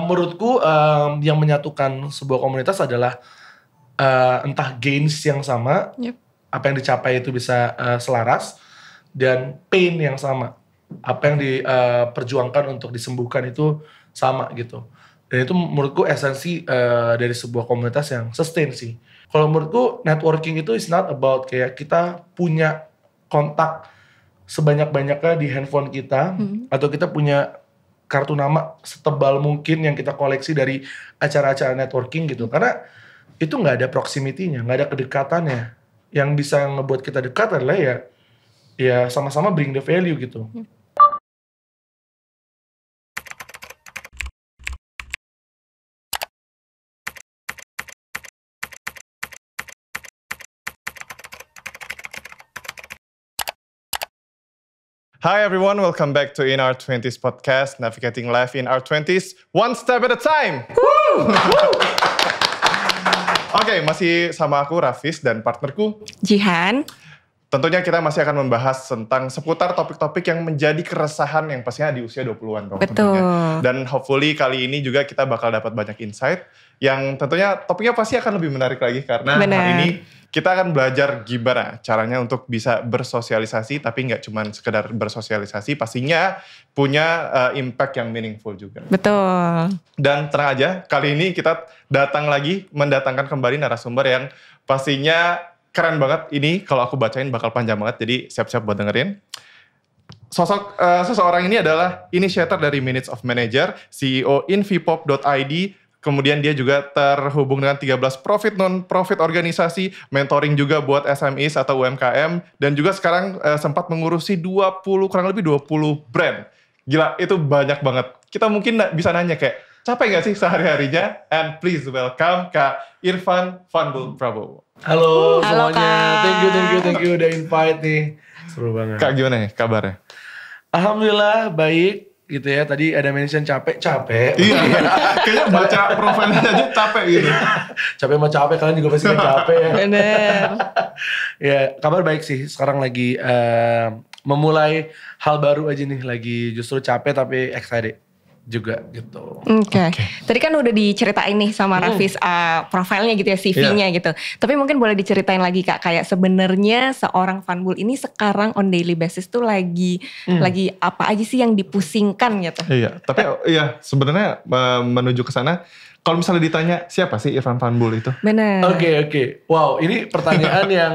Menurutku yang menyatukan sebuah komunitas adalah entah gains yang sama, apa yang dicapai itu bisa selaras, dan pain yang sama, apa yang diperjuangkan untuk disembuhkan itu sama gitu. Dan itu menurutku esensi dari sebuah komunitas yang sustain sih. Kalau menurutku networking itu is not about kayak kita punya kontak sebanyak-banyaknya di handphone kita, atau kita punya kartu nama setebal mungkin yang kita koleksi dari acara-acara networking gitu. Karena itu nggak ada proximity-nya, nggak ada kedekatannya. Yang bisa ngebuat kita dekat adalah ya sama-sama bring the value gitu. Hi everyone, welcome back to In Our 20s podcast, navigating life in our 20s, one step at a time. Oke, masih sama aku Rafis dan partnerku Jihan. Tentunya kita masih akan membahas tentang seputar topik-topik yang menjadi keresahan yang pastinya di usia 20-an dong. Betul. Tentunya. Dan hopefully kali ini juga kita bakal dapat banyak insight yang tentunya topiknya pasti akan lebih menarik lagi karena hari ini kita akan belajar gimana caranya untuk bisa bersosialisasi, tapi nggak cuma sekedar bersosialisasi, pastinya punya impact yang meaningful juga. Betul. Dan tenang aja, kali ini kita mendatangkan kembali narasumber yang pastinya keren banget. Ini kalau aku bacain bakal panjang banget, jadi siap-siap buat dengerin. Seseorang ini adalah initiator dari Minutes of Manager, CEO invipop.id. Kemudian dia juga terhubung dengan 13 profit non-profit organisasi, mentoring juga buat SMEs atau UMKM, dan juga sekarang sempat mengurusi kurang lebih 20 brand. Gila, itu banyak banget. Kita mungkin bisa nanya kayak, capek gak sih sehari-harinya? And please welcome Kak Irfan Fanbul Prabowo. Halo semuanya, Kak. thank you udah invite nih. Seru banget. Kak gimana nih kabarnya? Alhamdulillah baik gitu ya. Tadi ada mention capek. Iya, kayaknya baca profilnya aja capek gitu. Capek mah capek, kalian juga pasti capek ya. Bener. Ya, kabar baik sih. Sekarang lagi memulai hal baru aja nih. Lagi justru capek tapi excited juga gitu. Oke. Tadi kan udah diceritain nih sama Rafis profilnya gitu ya, CV-nya gitu. Tapi mungkin boleh diceritain lagi Kak, kayak sebenarnya seorang Fanbul ini sekarang on daily basis tuh lagi apa aja sih yang dipusingkan gitu. Iya, tapi sebenarnya menuju ke sana, kalau misalnya ditanya siapa sih Irfan Fanbul itu? Bener. Oke. Wow, ini pertanyaan yang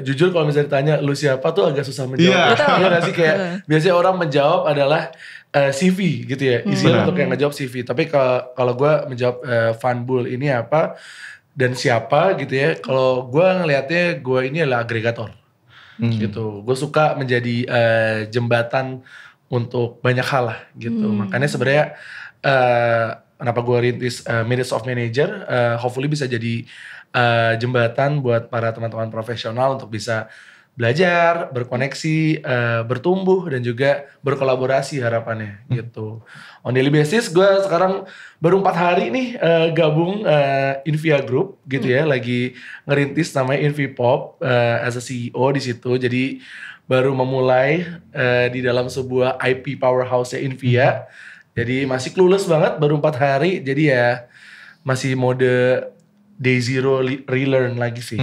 jujur kalau misalnya ditanya lu siapa tuh agak susah menjawab. Iya gak sih, kayak biasanya orang menjawab adalah CV gitu ya. Isinya untuk yang ngejawab CV. Tapi kalau gue menjawab Fanbul ini apa dan siapa gitu ya. Kalau gue ngelihatnya gue ini adalah agregator gitu. Gue suka menjadi jembatan untuk banyak hal lah gitu. Makanya sebenarnya kenapa gue rintis Minutes of Manager, hopefully bisa jadi jembatan buat para teman-teman profesional untuk bisa belajar, berkoneksi, bertumbuh, dan juga berkolaborasi harapannya gitu. On daily basis gue sekarang baru 4 hari nih gabung Invia Group gitu ya, lagi ngerintis namanya Invipop as a CEO di situ. Jadi baru memulai di dalam sebuah IP powerhouse-nya Invia. Jadi masih clueless banget, baru 4 hari, jadi ya masih mode day zero relearn lagi sih.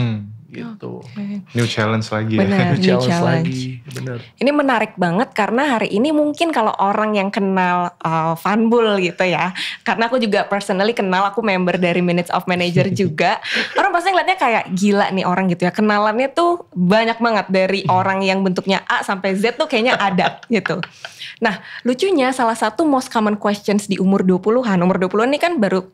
Gitu. New challenge lagi ya. Bener, New challenge lagi, bener. Ini menarik banget karena hari ini mungkin kalau orang yang kenal Fanbul gitu ya. Karena aku juga personally kenal, aku member dari Minutes of Manager juga. Orang pasti ngeliatnya kayak gila nih orang gitu ya. Kenalannya tuh banyak banget dari orang yang bentuknya A sampai Z tuh kayaknya ada gitu. Nah lucunya salah satu most common questions di umur 20-an. Umur 20-an ini kan baru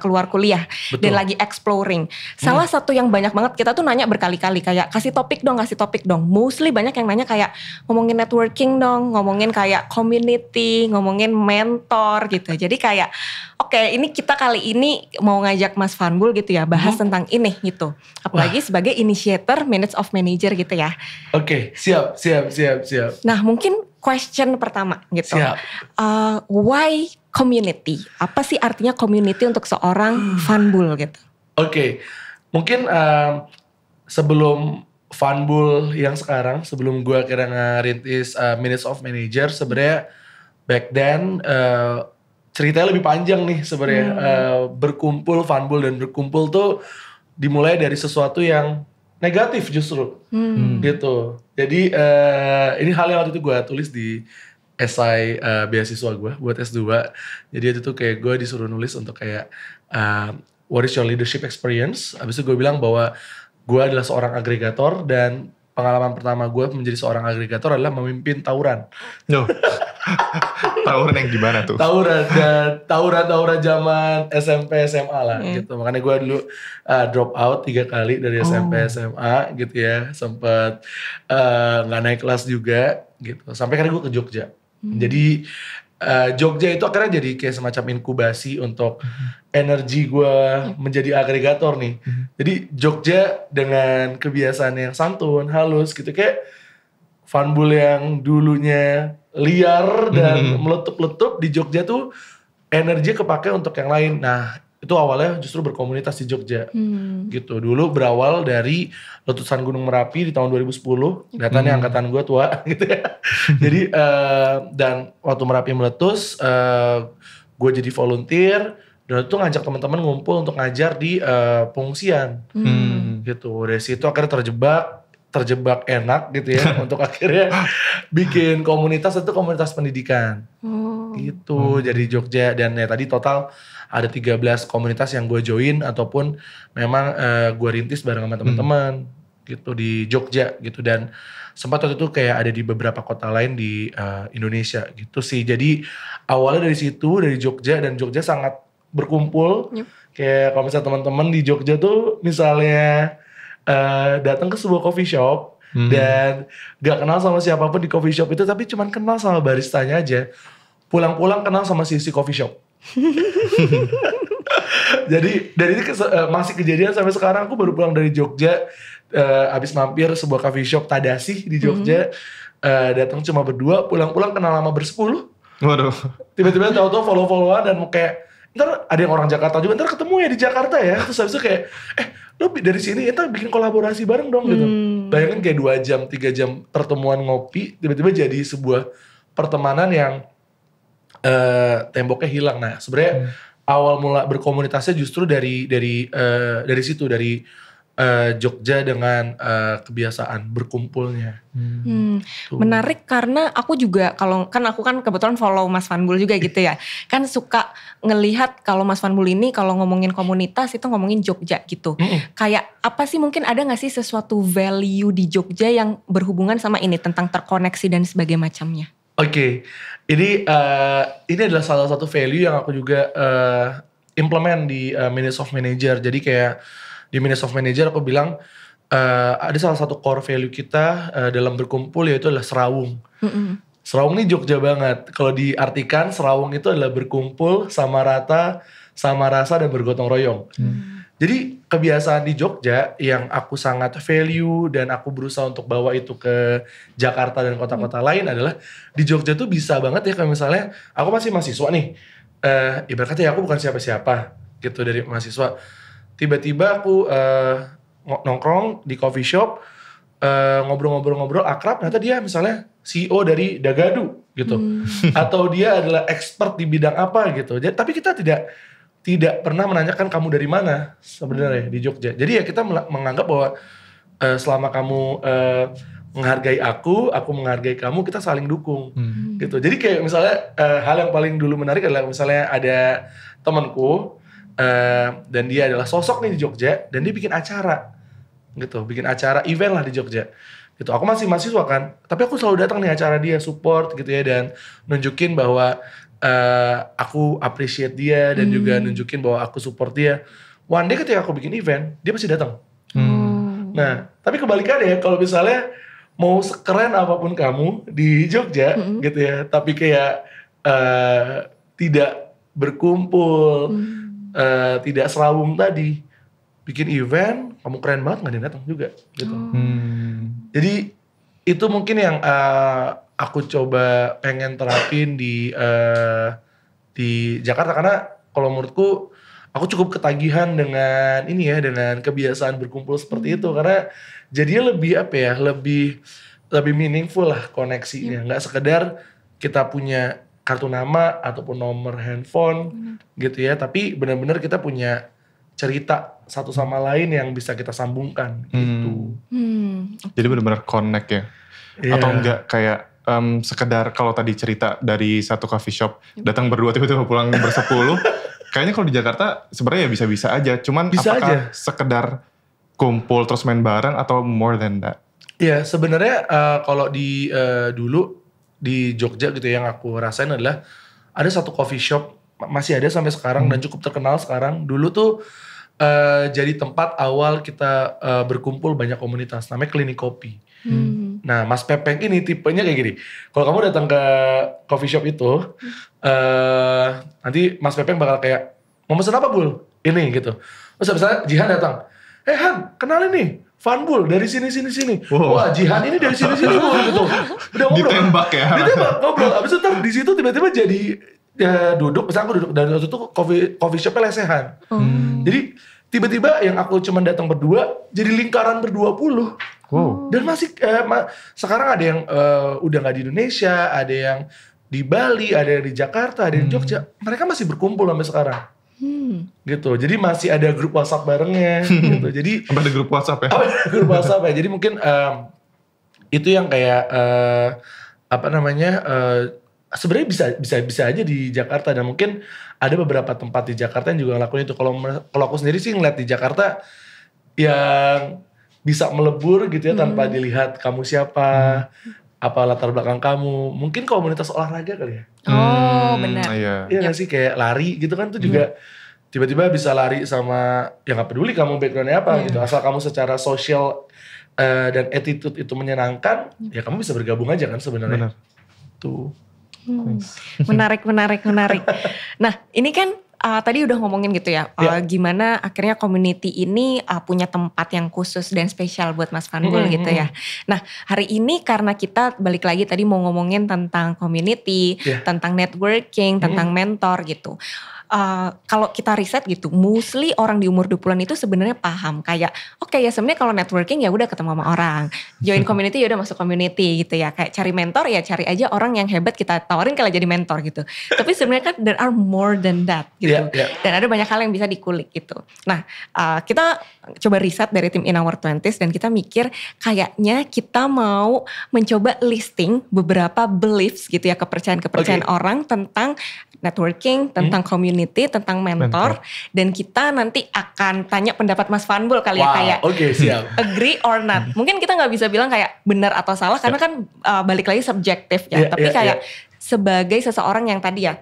keluar kuliah. Betul. Dan lagi exploring. Salah satu yang banyak banget kita tuh nanya berkali-kali kayak kasih topik dong. Mostly banyak yang nanya kayak ngomongin networking dong, ngomongin kayak community, ngomongin mentor gitu. Jadi kayak oke, ini kita kali ini mau ngajak Mas Fanbul gitu ya bahas tentang ini gitu. Apalagi sebagai initiator Minutes of Manager gitu ya. Oke, siap. Nah mungkin question pertama gitu. Siap. Why community? Apa sih artinya community untuk seorang Fanbul gitu? Oke, mungkin sebelum Fanbul yang sekarang, sebelum gue akhirnya ngerintis Minutes of Manager, sebenarnya back then ceritanya lebih panjang nih sebenarnya. Berkumpul, funbul dan berkumpul tuh dimulai dari sesuatu yang negatif justru, gitu. Jadi ini hal yang waktu itu gue tulis di esai beasiswa gue buat S2. Jadi itu tuh kayak gue disuruh nulis untuk kayak what is your leadership experience. Habis itu gue bilang bahwa gue adalah seorang agregator dan pengalaman pertama gue menjadi seorang agregator adalah memimpin tawuran. No. Tawuran yang gimana tuh? Tawuran zaman SMP SMA lah gitu. Makanya gue dulu drop out 3 kali dari SMP SMA gitu ya. Sempet gak naik kelas juga gitu. Sampai akhirnya gue ke Jogja. Jadi Jogja itu akhirnya jadi kayak semacam inkubasi untuk energi gue menjadi agregator nih. Jadi Jogja dengan kebiasaan yang santun, halus gitu, kayak funbul yang dulunya liar dan meletup-letup, di Jogja tuh energi kepake untuk yang lain. Nah itu awalnya justru berkomunitas di Jogja gitu. Dulu berawal dari letusan Gunung Merapi di tahun 2010. Datanya angkatan gue tua gitu ya. Jadi dan waktu Merapi meletus, gue jadi volunteer dan itu ngajak teman-teman ngumpul untuk ngajar di pengungsian gitu. Dari situ akhirnya terjebak enak gitu ya untuk akhirnya bikin komunitas, itu komunitas pendidikan gitu. Jadi Jogja, dan ya tadi total ada 13 komunitas yang gue join ataupun memang gue rintis bareng sama teman-teman gitu di Jogja gitu. Dan sempat waktu itu kayak ada di beberapa kota lain di Indonesia gitu sih. Jadi awalnya dari situ, dari Jogja, dan Jogja sangat berkumpul. Kayak kalau misalnya teman-teman di Jogja tuh misalnya datang ke sebuah coffee shop dan gak kenal sama siapapun di coffee shop itu, tapi cuman kenal sama baristanya aja, pulang-pulang kenal sama si coffee shop. Jadi dari ini masih kejadian sampai sekarang. Aku baru pulang dari Jogja, abis mampir sebuah coffee shop Tadasih di Jogja, datang cuma berdua, pulang-pulang kenal sama bersepuluh. Waduh. Tiba-tiba tahu-tahu follow-followan dan kayak ntar ada yang orang Jakarta juga, ntar ketemu ya di Jakarta ya. Terus habis itu kayak lo dari sini ntar bikin kolaborasi bareng dong gitu. Bayangin kayak 2 jam 3 jam pertemuan ngopi, tiba-tiba jadi sebuah pertemanan yang temboknya hilang. Nah sebenarnya awal mula berkomunitasnya justru dari situ, dari Jogja dengan kebiasaan berkumpulnya. Menarik karena aku juga aku kan kebetulan follow Mas Funbul juga gitu ya. Kan suka ngelihat kalau Mas Funbul ini kalau ngomongin komunitas itu ngomongin Jogja gitu. Kayak apa sih, mungkin ada gak sih sesuatu value di Jogja yang berhubungan sama ini tentang terkoneksi dan sebagainya macamnya? Oke. Ini adalah salah satu value yang aku juga implement di Minutes of Manager. Jadi kayak di Minutes of Manager aku bilang ada salah satu core value kita dalam berkumpul, yaitu adalah serawung. Serawung ini Jogja banget. Kalau diartikan, serawung itu adalah berkumpul, sama rata, sama rasa, dan bergotong royong. Jadi kebiasaan di Jogja yang aku sangat value dan aku berusaha untuk bawa itu ke Jakarta dan kota-kota lain adalah di Jogja tuh bisa banget ya, kayak misalnya aku masih mahasiswa nih, ibaratnya ya aku bukan siapa-siapa gitu dari mahasiswa. Tiba-tiba aku nongkrong di coffee shop, ngobrol-ngobrol akrab, ternyata dia misalnya CEO dari Dagadu gitu. Atau dia adalah expert di bidang apa gitu. Tapi kita tidak pernah menanyakan kamu dari mana sebenarnya di Jogja. Jadi ya kita menganggap bahwa selama kamu menghargai aku menghargai kamu, kita saling dukung gitu. Jadi kayak misalnya hal yang paling dulu menarik adalah misalnya ada temanku dan dia adalah sosok nih di Jogja, dan dia bikin acara gitu, bikin acara event lah di Jogja gitu. Aku masih mahasiswa kan, tapi aku selalu datang nih acara dia, support gitu ya, dan nunjukin bahwa aku appreciate dia, dan juga nunjukin bahwa aku support dia. One day ketika aku bikin event, dia pasti datang. Nah, tapi kebalikannya, kalau misalnya mau sekeren apapun kamu di Jogja gitu ya, tapi kayak tidak berkumpul, tidak serawung tadi, bikin event, kamu keren banget, gak ada yang datang juga gitu. Jadi itu mungkin yang aku coba pengen terapin di Jakarta, karena kalau menurutku aku cukup ketagihan dengan ini ya, dengan kebiasaan berkumpul seperti itu, karena jadinya lebih lebih meaningful lah koneksinya, nggak sekedar kita punya kartu nama ataupun nomor handphone gitu ya, tapi benar-benar kita punya cerita satu sama lain yang bisa kita sambungkan gitu. Jadi benar-benar connect ya. Atau enggak kayak sekedar kalau tadi cerita dari satu coffee shop datang berdua tiba-tiba pulang bersepuluh. Kayaknya kalau di Jakarta sebenarnya ya bisa-bisa aja. Cuman bisa apakah aja sekedar kumpul terus main bareng atau more than that? Ya sebenarnya kalau di dulu di Jogja gitu yang aku rasain adalah ada satu coffee shop masih ada sampai sekarang dan cukup terkenal sekarang. Dulu tuh jadi tempat awal kita berkumpul banyak komunitas, namanya Klinik Kopi. Nah Mas Pepeng ini tipenya kayak gini, kalau kamu datang ke coffee shop itu nanti Mas Pepeng bakal kayak, mau pesen apa Bul? Ini gitu. Terus misalnya Jihan datang, Han kenalin nih Fanbul dari sini. Wow. Wah Jihan ini dari sini Bul gitu. Udah ngobrol. Ditembak ya. Ditembak ngobrol. Abis itu di situ tiba-tiba jadi duduk, misalnya aku duduk dan waktu itu coffee shopnya lesehan. Jadi tiba-tiba yang aku cuma datang berdua jadi lingkaran ber-20. Wow. Dan masih sekarang ada yang udah nggak di Indonesia, ada yang di Bali, ada yang di Jakarta, ada yang di Jogja. Mereka masih berkumpul sampai sekarang. Gitu. Jadi masih ada grup WhatsApp barengnya gitu. Jadi ada grup WhatsApp ya? Ada grup WhatsApp ya. Jadi mungkin itu yang kayak sebenarnya bisa aja di Jakarta, dan mungkin ada beberapa tempat di Jakarta yang juga ngelakuin itu. Kalau aku sendiri sih ngeliat di Jakarta yang bisa melebur gitu ya tanpa dilihat kamu siapa, apa latar belakang kamu. Mungkin komunitas olahraga kali ya. Benar. Iya gak sih, kayak lari gitu kan tuh juga tiba-tiba bisa lari sama, ya gak peduli kamu backgroundnya apa gitu. Asal kamu secara sosial dan attitude itu menyenangkan, ya kamu bisa bergabung aja kan sebenarnya. Tuh. Menarik. Nah ini kan tadi udah ngomongin gitu ya, gimana akhirnya community ini punya tempat yang khusus dan spesial buat Mas Fanbul gitu ya. Nah hari ini karena kita balik lagi tadi mau ngomongin tentang community, tentang networking, tentang mentor gitu. Kalau kita riset gitu, mostly orang di umur 20-an itu sebenarnya paham kayak oke, ya sebenarnya kalau networking ya udah ketemu sama orang, join community ya udah masuk community gitu ya, kayak cari mentor ya cari aja orang yang hebat kita tawarin kalau jadi mentor gitu. Tapi sebenarnya kan there are more than that gitu. Dan ada banyak hal yang bisa dikulik gitu. Nah, kita coba riset dari tim In Our 20s dan kita mikir kayaknya kita mau mencoba listing beberapa beliefs gitu ya, kepercayaan orang tentang networking, tentang community, tentang mentor. Dan kita nanti akan tanya pendapat Mas Fanbul kali ya, kayak siap. Agree or not. Mungkin kita gak bisa bilang kayak benar atau salah karena kan balik lagi subjektif ya. Tapi kayak sebagai seseorang yang tadi ya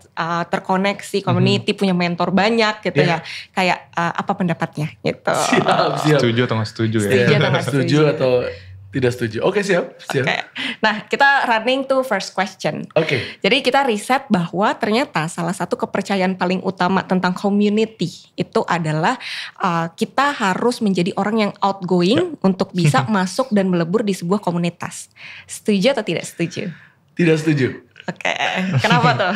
terkoneksi community, punya mentor banyak gitu ya. Kayak apa pendapatnya gitu. Siap. Setuju atau gak setuju ya? Setuju atau tidak setuju. Oke, siap. Nah, kita running to first question. Jadi kita riset bahwa ternyata salah satu kepercayaan paling utama tentang community itu adalah kita harus menjadi orang yang outgoing untuk bisa masuk dan melebur di sebuah komunitas. Setuju atau tidak setuju? Tidak setuju. Kenapa tuh?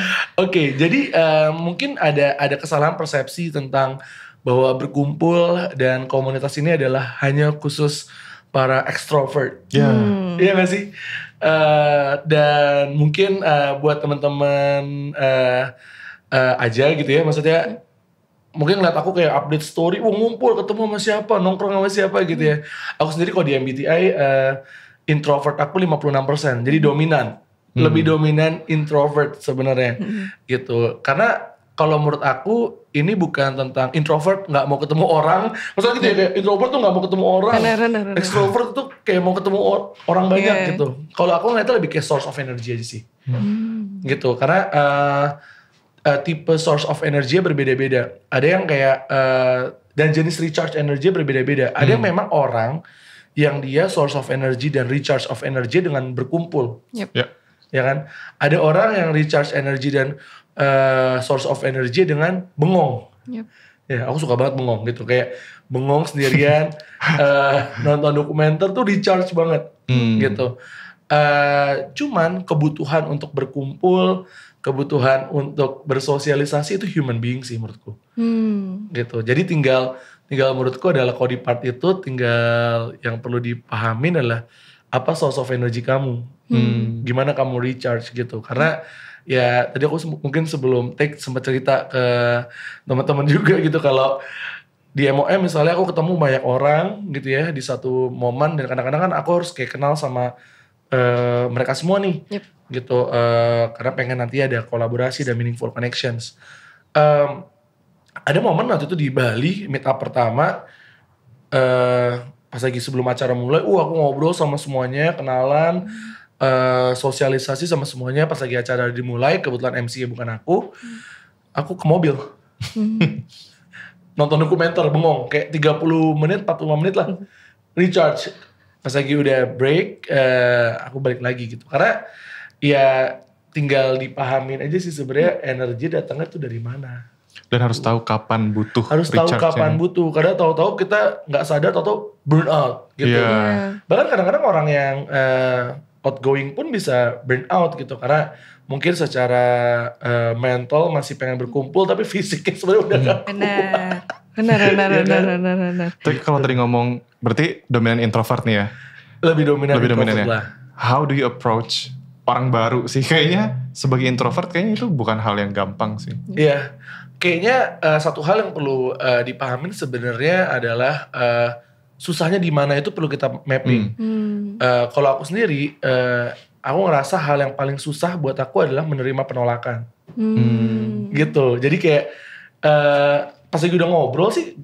Jadi mungkin ada kesalahan persepsi tentang bahwa berkumpul dan komunitas ini adalah hanya khusus para extrovert. Iya gak sih? Dan mungkin buat teman-teman aja gitu ya, maksudnya mungkin ngeliat aku kayak update story, ngumpul ketemu sama siapa, nongkrong sama siapa gitu ya. Aku sendiri kalau di MBTI introvert aku 56%, jadi dominan. Lebih dominan introvert sebenarnya gitu. Karena kalau menurut aku ini bukan tentang introvert nggak mau ketemu orang. Maksudnya gitu ya, kayak introvert tuh nggak mau ketemu orang. Extrovert tuh kayak mau ketemu orang banyak gitu. Kalau aku ngeliatnya lebih kayak source of energy aja sih. Gitu. Karena tipe source of energy berbeda-beda. Ada yang kayak dan jenis recharge energy berbeda-beda. Ada yang memang orang yang dia source of energy dan recharge of energy dengan berkumpul. Ya kan? Ada orang yang recharge energy dan source of energy dengan bengong. Ya, aku suka banget bengong gitu, kayak bengong sendirian nonton dokumenter tuh recharge banget gitu. Cuman kebutuhan untuk berkumpul, kebutuhan untuk bersosialisasi itu human being sih menurutku. Gitu. Jadi tinggal menurutku adalah kalau di part itu tinggal yang perlu dipahamin adalah apa source of energy kamu. Gimana kamu recharge gitu. Karena ya tadi aku mungkin sebelum take sempat cerita ke teman-teman juga gitu kalau di MOM misalnya aku ketemu banyak orang gitu ya di satu momen dan kadang-kadang kan aku harus kayak kenal sama mereka semua nih gitu karena pengen nanti ada kolaborasi dan meaningful connections. Ada momen waktu itu di Bali meet up pertama pas lagi sebelum acara mulai, aku ngobrol sama semuanya, kenalan, sosialisasi sama semuanya. Pas lagi acara dimulai, kebetulan MC-nya bukan aku ke mobil. Nonton dokumenter, bengong, kayak 30 menit, 45 menit lah, recharge. Pas lagi udah break, aku balik lagi gitu. Karena ya tinggal dipahamin aja sih sebenarnya energi datangnya tuh dari mana. Dan harus tahu kapan butuh Harus tahu kapan butuh. Kadang tahu-tahu kita nggak sadar tahu-tahu burn out gitu. Bahkan kadang-kadang orang yang outgoing pun bisa burn out gitu. Karena mungkin secara mental masih pengen berkumpul tapi fisiknya sebenarnya udah gak kuat. Benar. Tapi kalau tadi ngomong berarti dominan introvert nih ya? Lebih dominan ya. lah. How do you approach orang baru sih? Kayaknya sebagai introvert kayaknya itu bukan hal yang gampang sih. Iya. Kayaknya satu hal yang perlu dipahamin sebenarnya adalah susahnya di mana itu perlu kita mapping. Kalau aku sendiri, aku ngerasa hal yang paling susah buat aku adalah menerima penolakan. Gitu. Jadi kayak pas lagi udah ngobrol sih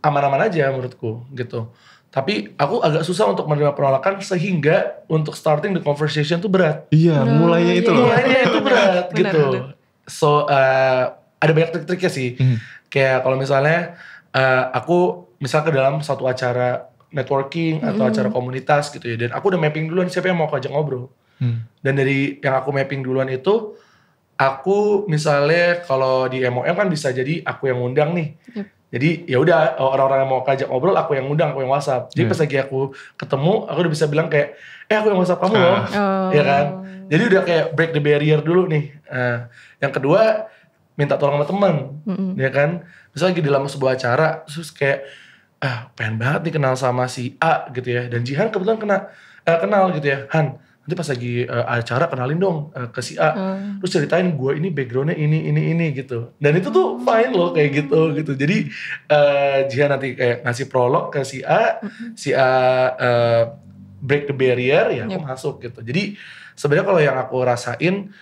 aman-aman aja menurutku gitu. Tapi aku agak susah untuk menerima penolakan sehingga untuk starting the conversation tuh berat. Iya, mulainya itu loh. Mulainya itu berat gitu. So ada banyak trik-triknya sih. Kayak kalau misalnya aku misal ke dalam satu acara networking atau acara komunitas gitu ya. Dan aku udah mapping duluan siapa yang mau aku ajak ngobrol. Dan dari yang aku mapping duluan itu, aku misalnya kalau di MOM kan bisa jadi aku yang ngundang nih. Jadi ya udah orang-orang yang mau aku ajak ngobrol aku yang ngundang, aku yang WhatsApp. Jadi pas lagi aku ketemu, aku udah bisa bilang kayak, aku yang WhatsApp kamu loh. Ya kan? Jadi udah kayak break the barrier dulu nih. Yang kedua, minta tolong sama teman, ya kan? Misalnya lagi dalam sebuah acara, terus kayak, pengen banget nih kenal sama si A gitu ya. Dan Jihan kebetulan kenal gitu ya. Han, nanti pas lagi acara kenalin dong ke si A. Terus ceritain gue ini backgroundnya ini gitu. Dan itu tuh fine loh kayak gitu. Jadi Jihan nanti kayak ngasih prolog ke si A break the barrier ya aku masuk gitu. Jadi sebenarnya kalau yang aku rasain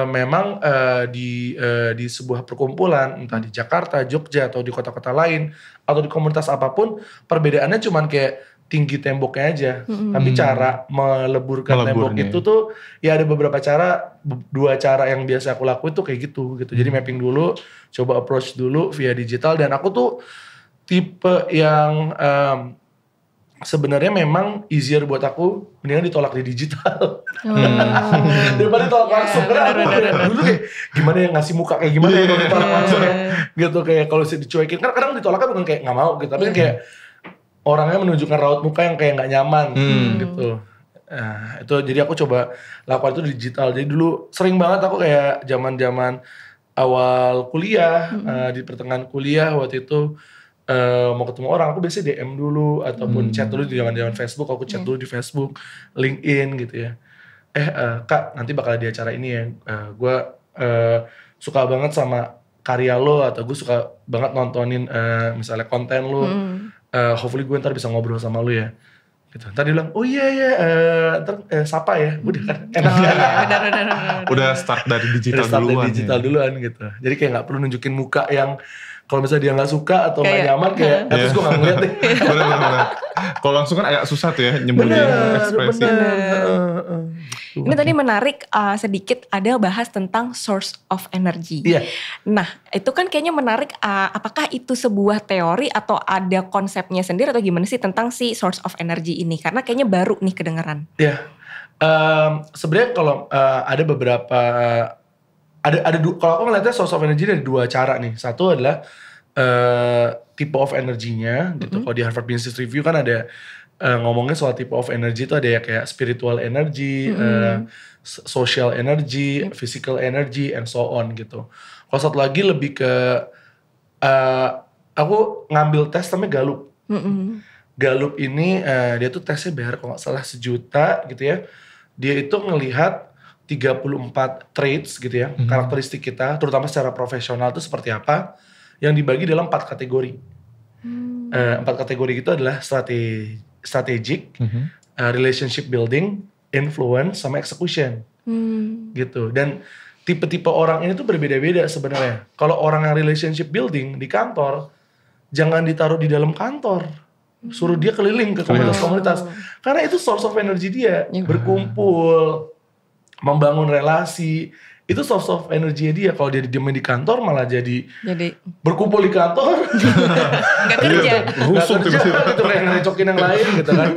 memang di sebuah perkumpulan entah di Jakarta, Jogja atau di kota-kota lain atau di komunitas apapun perbedaannya cuman kayak tinggi temboknya aja. Tapi cara meleburkan tembok itu tuh ya ada beberapa cara, 2 cara yang biasa aku lakuin tuh kayak gitu. Jadi mapping dulu, coba approach dulu via digital dan aku tuh tipe yang sebenarnya memang easier buat aku mendingan ditolak di digital daripada ditolak langsung. Karena dulu kayak gimana yang ngasih muka kayak gimana ya kalau ditolak langsung ya gitu, kayak kalau dicuekin kan kadang ditolaknya bukan kayak nggak mau gitu, tapi kayak orangnya menunjukkan raut muka yang kayak nggak nyaman gitu. Nah, itu jadi aku coba lakukan itu di digital. Jadi dulu sering banget aku kayak zaman awal kuliah, di pertengahan kuliah waktu itu mau ketemu orang aku biasanya DM dulu ataupun chat dulu di zaman Facebook. Aku chat dulu di Facebook, LinkedIn gitu ya. Kak nanti bakal di acara ini ya, gue suka banget sama karya lo atau gue suka banget nontonin misalnya konten lo. Hopefully gue ntar bisa ngobrol sama lu ya gitu. Ntar dia bilang, oh iya ntar sapa ya. Udah kan enak. Udah start dari digital duluan gitu. Jadi kayak gak perlu nunjukin muka yang kalau misalnya dia gak suka atau gak nyaman kayak terus gue gak ngeliat deh. Bener. Kalau langsung kan agak susah tuh ya nyembunyiin ekspresi. Ini tadi menarik sedikit ada bahas tentang source of energy. Nah itu kan kayaknya menarik, apakah itu sebuah teori atau ada konsepnya sendiri atau gimana sih tentang si source of energy ini? Karena kayaknya baru nih kedengeran. Sebenarnya kalau ada beberapa, kalau aku ngeliatnya source of energy ada 2 cara nih. Satu adalah type of energy-nya gitu. Kalau di Harvard Business Review kan ada ngomongnya soal type of energy itu ada ya kayak spiritual energy, social energy, physical energy, and so on gitu. Kalau satu lagi lebih ke, aku ngambil tes namanya Gallup. Gallup ini dia tuh tesnya bayar kalau gak salah 1 juta gitu ya. Dia itu ngelihat 34 traits gitu ya, karakteristik kita, terutama secara profesional itu seperti apa, yang dibagi dalam 4 kategori. 4 kategori itu adalah strategic, relationship building, influence, sama execution. Gitu. Dan tipe-tipe orang ini tuh berbeda-beda sebenarnya. Kalau orang yang relationship building di kantor, jangan ditaruh di dalam kantor. Suruh dia keliling ke komunitas-komunitas. Karena itu source of energy dia. Berkumpul, membangun relasi. Itu source of energy dia. Kalau dia didiemin di kantor malah jadi berkumpul di kantor. Gak kerja. Rusuk gitu, kayak ngerecokin yang lain gitu kan.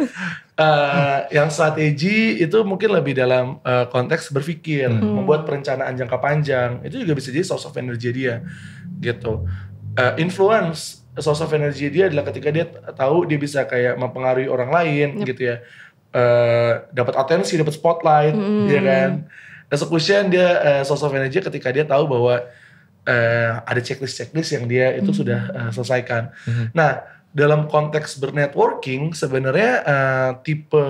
Yang strategi itu mungkin lebih dalam konteks berpikir, membuat perencanaan jangka panjang. Itu juga bisa jadi source of energy dia gitu. Influence, source of energy dia adalah ketika dia tahu dia bisa kayak mempengaruhi orang lain gitu ya. Dapat atensi, dapat spotlight, ya kan. Execution dia source of energy ketika dia tahu bahwa ada checklist yang dia itu sudah selesaikan. Nah, dalam konteks bernetworking sebenarnya tipe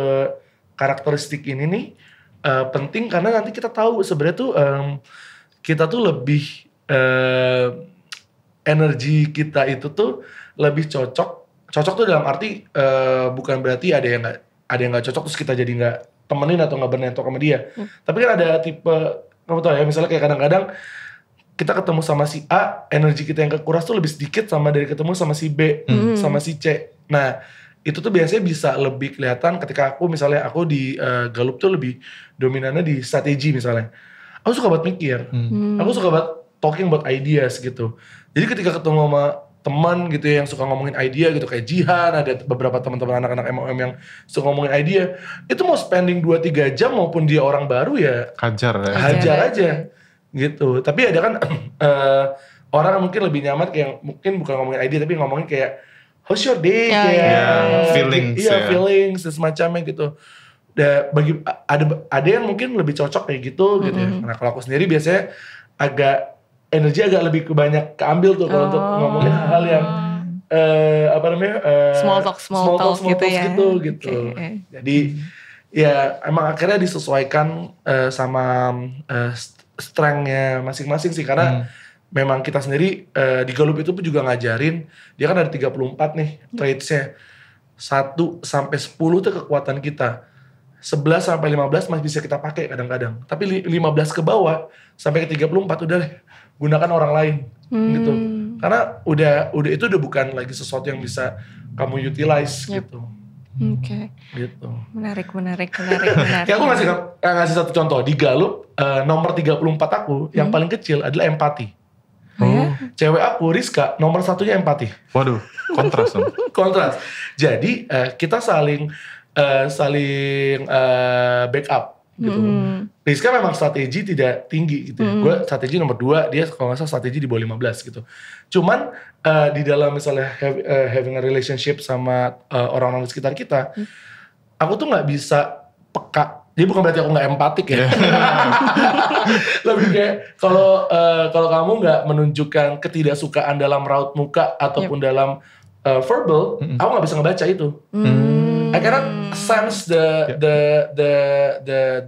karakteristik ini nih penting karena nanti kita tahu sebenarnya tuh kita tuh lebih energi kita itu tuh lebih cocok tuh dalam arti bukan berarti ada yang nggak cocok terus kita jadi nggak temenin atau nggak bernetwork sama dia. Tapi kan ada tipe, kamu tahu ya, misalnya kayak kadang-kadang kita ketemu sama si A, energi kita yang kekuras tuh lebih sedikit sama dari ketemu sama si B, sama si C. Nah, itu tuh biasanya bisa lebih kelihatan ketika aku di Gallup tuh lebih dominannya di strategi misalnya. Aku suka banget mikir, aku suka banget talking about ideas gitu. Jadi ketika ketemu sama teman gitu ya, yang suka ngomongin idea gitu kayak Jihan, ada beberapa teman-teman anak-anak MOM yang suka ngomongin idea, itu mau spending 2-3 jam maupun dia orang baru ya hajar aja gitu. Tapi ada kan orang mungkin lebih nyaman kayak mungkin bukan ngomongin idea tapi ngomongin kayak how's your day, feelings feelings dan semacamnya gitu. Bagi ada yang mungkin lebih cocok kayak gitu gitu ya. Nah kalau aku sendiri biasanya energi agak lebih kebanyak keambil tuh kalau untuk ngomongin hal-hal yang small talk gitu ya. Gitu. Okay. Jadi ya emang akhirnya disesuaikan sama strength-nya masing-masing sih karena memang kita sendiri di Gallup itu pun juga ngajarin dia kan ada 34 nih traits-nya. 1 sampai 10 tuh kekuatan kita. 11 sampai 15 masih bisa kita pakai kadang-kadang. Tapi 15 ke bawah sampai ke 34 udah deh gunakan orang lain gitu. Karena udah itu udah bukan lagi sesuatu yang bisa kamu utilize gitu. Oke. Gitu. Menarik. Kayak aku ngasih satu contoh di Gallup nomor 34 aku yang paling kecil adalah empati. Cewek aku Rizka nomor 1-nya empati. Waduh, kontras dong. Kontras. Jadi kita saling backup gitu. Rizka memang strategi tidak tinggi gitu. Gue strategi nomor 2, dia kalau nggak salah strategi di bawah 15 gitu. Cuman di dalam misalnya having a relationship sama orang-orang di sekitar kita, aku tuh nggak bisa peka. Jadi bukan berarti aku nggak empatik ya. Lebih kayak kalau kamu nggak menunjukkan ketidaksukaan dalam raut muka ataupun dalam verbal, aku nggak bisa ngebaca itu. I cannot sense the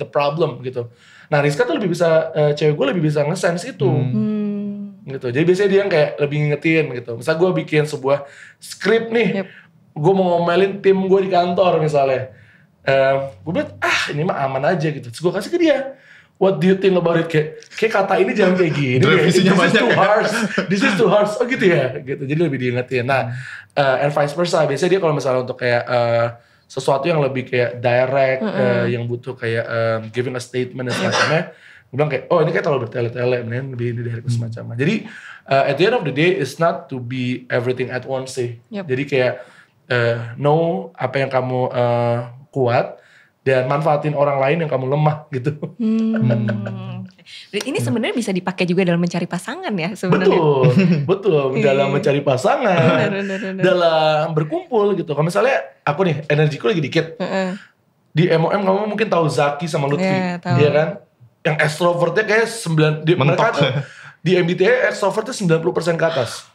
problem gitu. Nah Rizka tuh lebih bisa, cewek gue lebih bisa nge-sense itu. Gitu. Jadi biasanya dia yang kayak lebih ngingetin gitu. Misal gue bikin sebuah script nih, gue mau ngomelin tim gue di kantor misalnya. Gue bilang, ini mah aman aja gitu. Terus gue kasih ke dia, what do you think about it? Kayak kata ini jangan kayak gini. Revisinya banyak. This is too harsh. Oh gitu ya. Gitu. Jadi lebih diingetin. Nah, and vice versa. Biasanya dia kalau misalnya untuk kayak sesuatu yang lebih kayak direct, yang butuh kayak giving a statement dan semacamnya, gue bilang kayak, ini kayak terlalu bertele-tele, lebih ini direct semacamnya. Jadi at the end of the day, it's not to be everything at once sih. Jadi kayak know apa yang kamu kuat dan manfaatin orang lain yang kamu lemah gitu. Ini sebenarnya bisa dipakai juga dalam mencari pasangan ya sebenarnya. Betul. Dalam mencari pasangan, dalam berkumpul gitu. Kalau misalnya aku nih energiku lagi dikit, di MOM kamu mungkin tahu Zaki sama Lutfi, iya kan? Yang extrovertnya kayak 9, mereka tuh di MBTI extrovertnya 90% ke atas.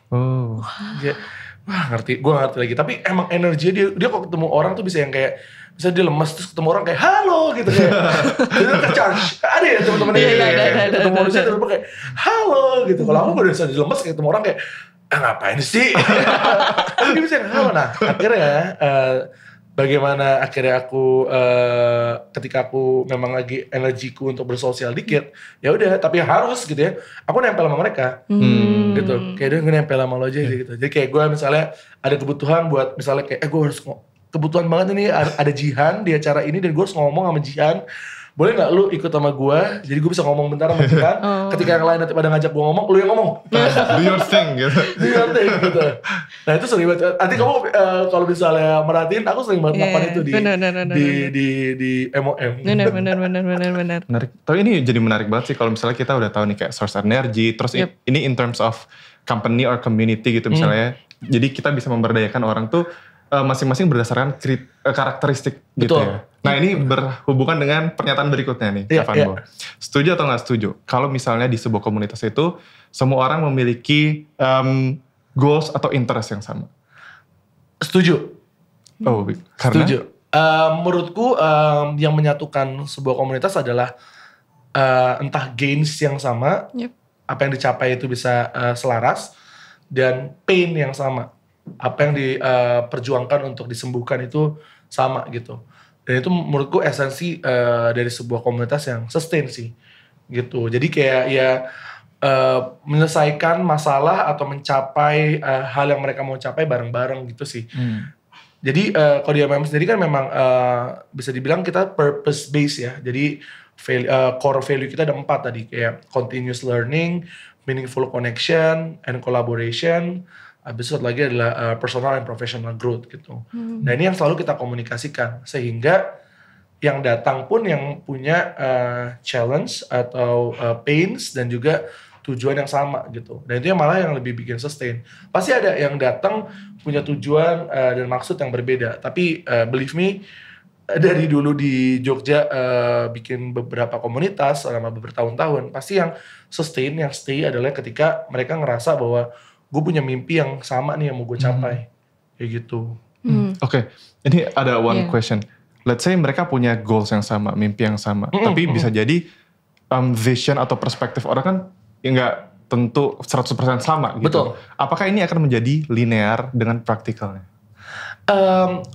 Wah ngerti, gue ngerti lagi. Tapi emang energinya dia kalau ketemu orang tuh bisa yang kayak misalnya dia lemes terus ketemu orang kayak halo gitu kayak dia ke-charge. Ada ya teman-teman ketemu manusia tiba-tiba kayak halo gitu. Kalau aku udah bisa lemes kayak ketemu orang kayak ngapain sih? Dia bisa halo. Nah akhirnya bagaimana akhirnya aku ketika aku memang lagi energiku untuk bersosial dikit, ya udah tapi harus gitu ya. Aku nempel sama mereka, gitu. Kayak dia nempel sama lo aja gitu. Jadi kayak gue misalnya ada kebutuhan buat misalnya kayak gue harus kebutuhan banget ini ada Jihan di acara ini dan gue harus ngomong sama Jihan. Boleh gak lu ikut sama gue? Jadi gue bisa ngomong bentar sama Jihan. Ketika yang lain nanti pada ngajak gue ngomong, lu yang ngomong. Do your thing gitu. Do your thing gitu. Nah itu sering banget. Nanti kamu kalau misalnya merhatiin, aku sering banget melakukan itu di MOM. Benar. Menarik. Tapi ini jadi menarik banget sih kalau misalnya kita udah tahu nih kayak source energy. Terus ini in terms of company or community gitu misalnya. Jadi kita bisa memberdayakan orang tuh masing-masing berdasarkan karakteristik gitu ya. Nah ini berhubungan dengan pernyataan berikutnya nih, Evan Bo. Setuju atau gak setuju? Kalau misalnya di sebuah komunitas itu, semua orang memiliki goals atau interest yang sama. Setuju. Oh, karena? Setuju. Menurutku yang menyatukan sebuah komunitas adalah entah gains yang sama, apa yang dicapai itu bisa selaras, dan pain yang sama. Apa yang diperjuangkan untuk disembuhkan itu sama gitu. Dan itu menurutku esensi dari sebuah komunitas yang sustain sih gitu. Jadi kayak ya menyelesaikan masalah atau mencapai hal yang mereka mau capai bareng-bareng gitu sih. Jadi kalau di MMM sendiri kan memang bisa dibilang kita purpose based ya. Jadi core value kita ada 4 tadi, kayak continuous learning, meaningful connection, and collaboration. Habis itu lagi adalah personal and professional growth gitu. Nah ini yang selalu kita komunikasikan sehingga yang datang pun yang punya challenge atau pains dan juga tujuan yang sama gitu. Dan itu yang malah yang lebih bikin sustain. Pasti ada yang datang punya tujuan dan maksud yang berbeda. Tapi believe me, dari dulu di Jogja bikin beberapa komunitas selama bertahun-tahun, pasti yang sustain, yang stay adalah ketika mereka ngerasa bahwa gue punya mimpi yang sama nih yang mau gue capai. Kayak gitu. Oke, ini ada one question. Let's say mereka punya goals yang sama, mimpi yang sama. Tapi bisa jadi vision atau perspektif orang kan nggak tentu 100% sama gitu. Betul. Apakah ini akan menjadi linear dengan praktikalnya?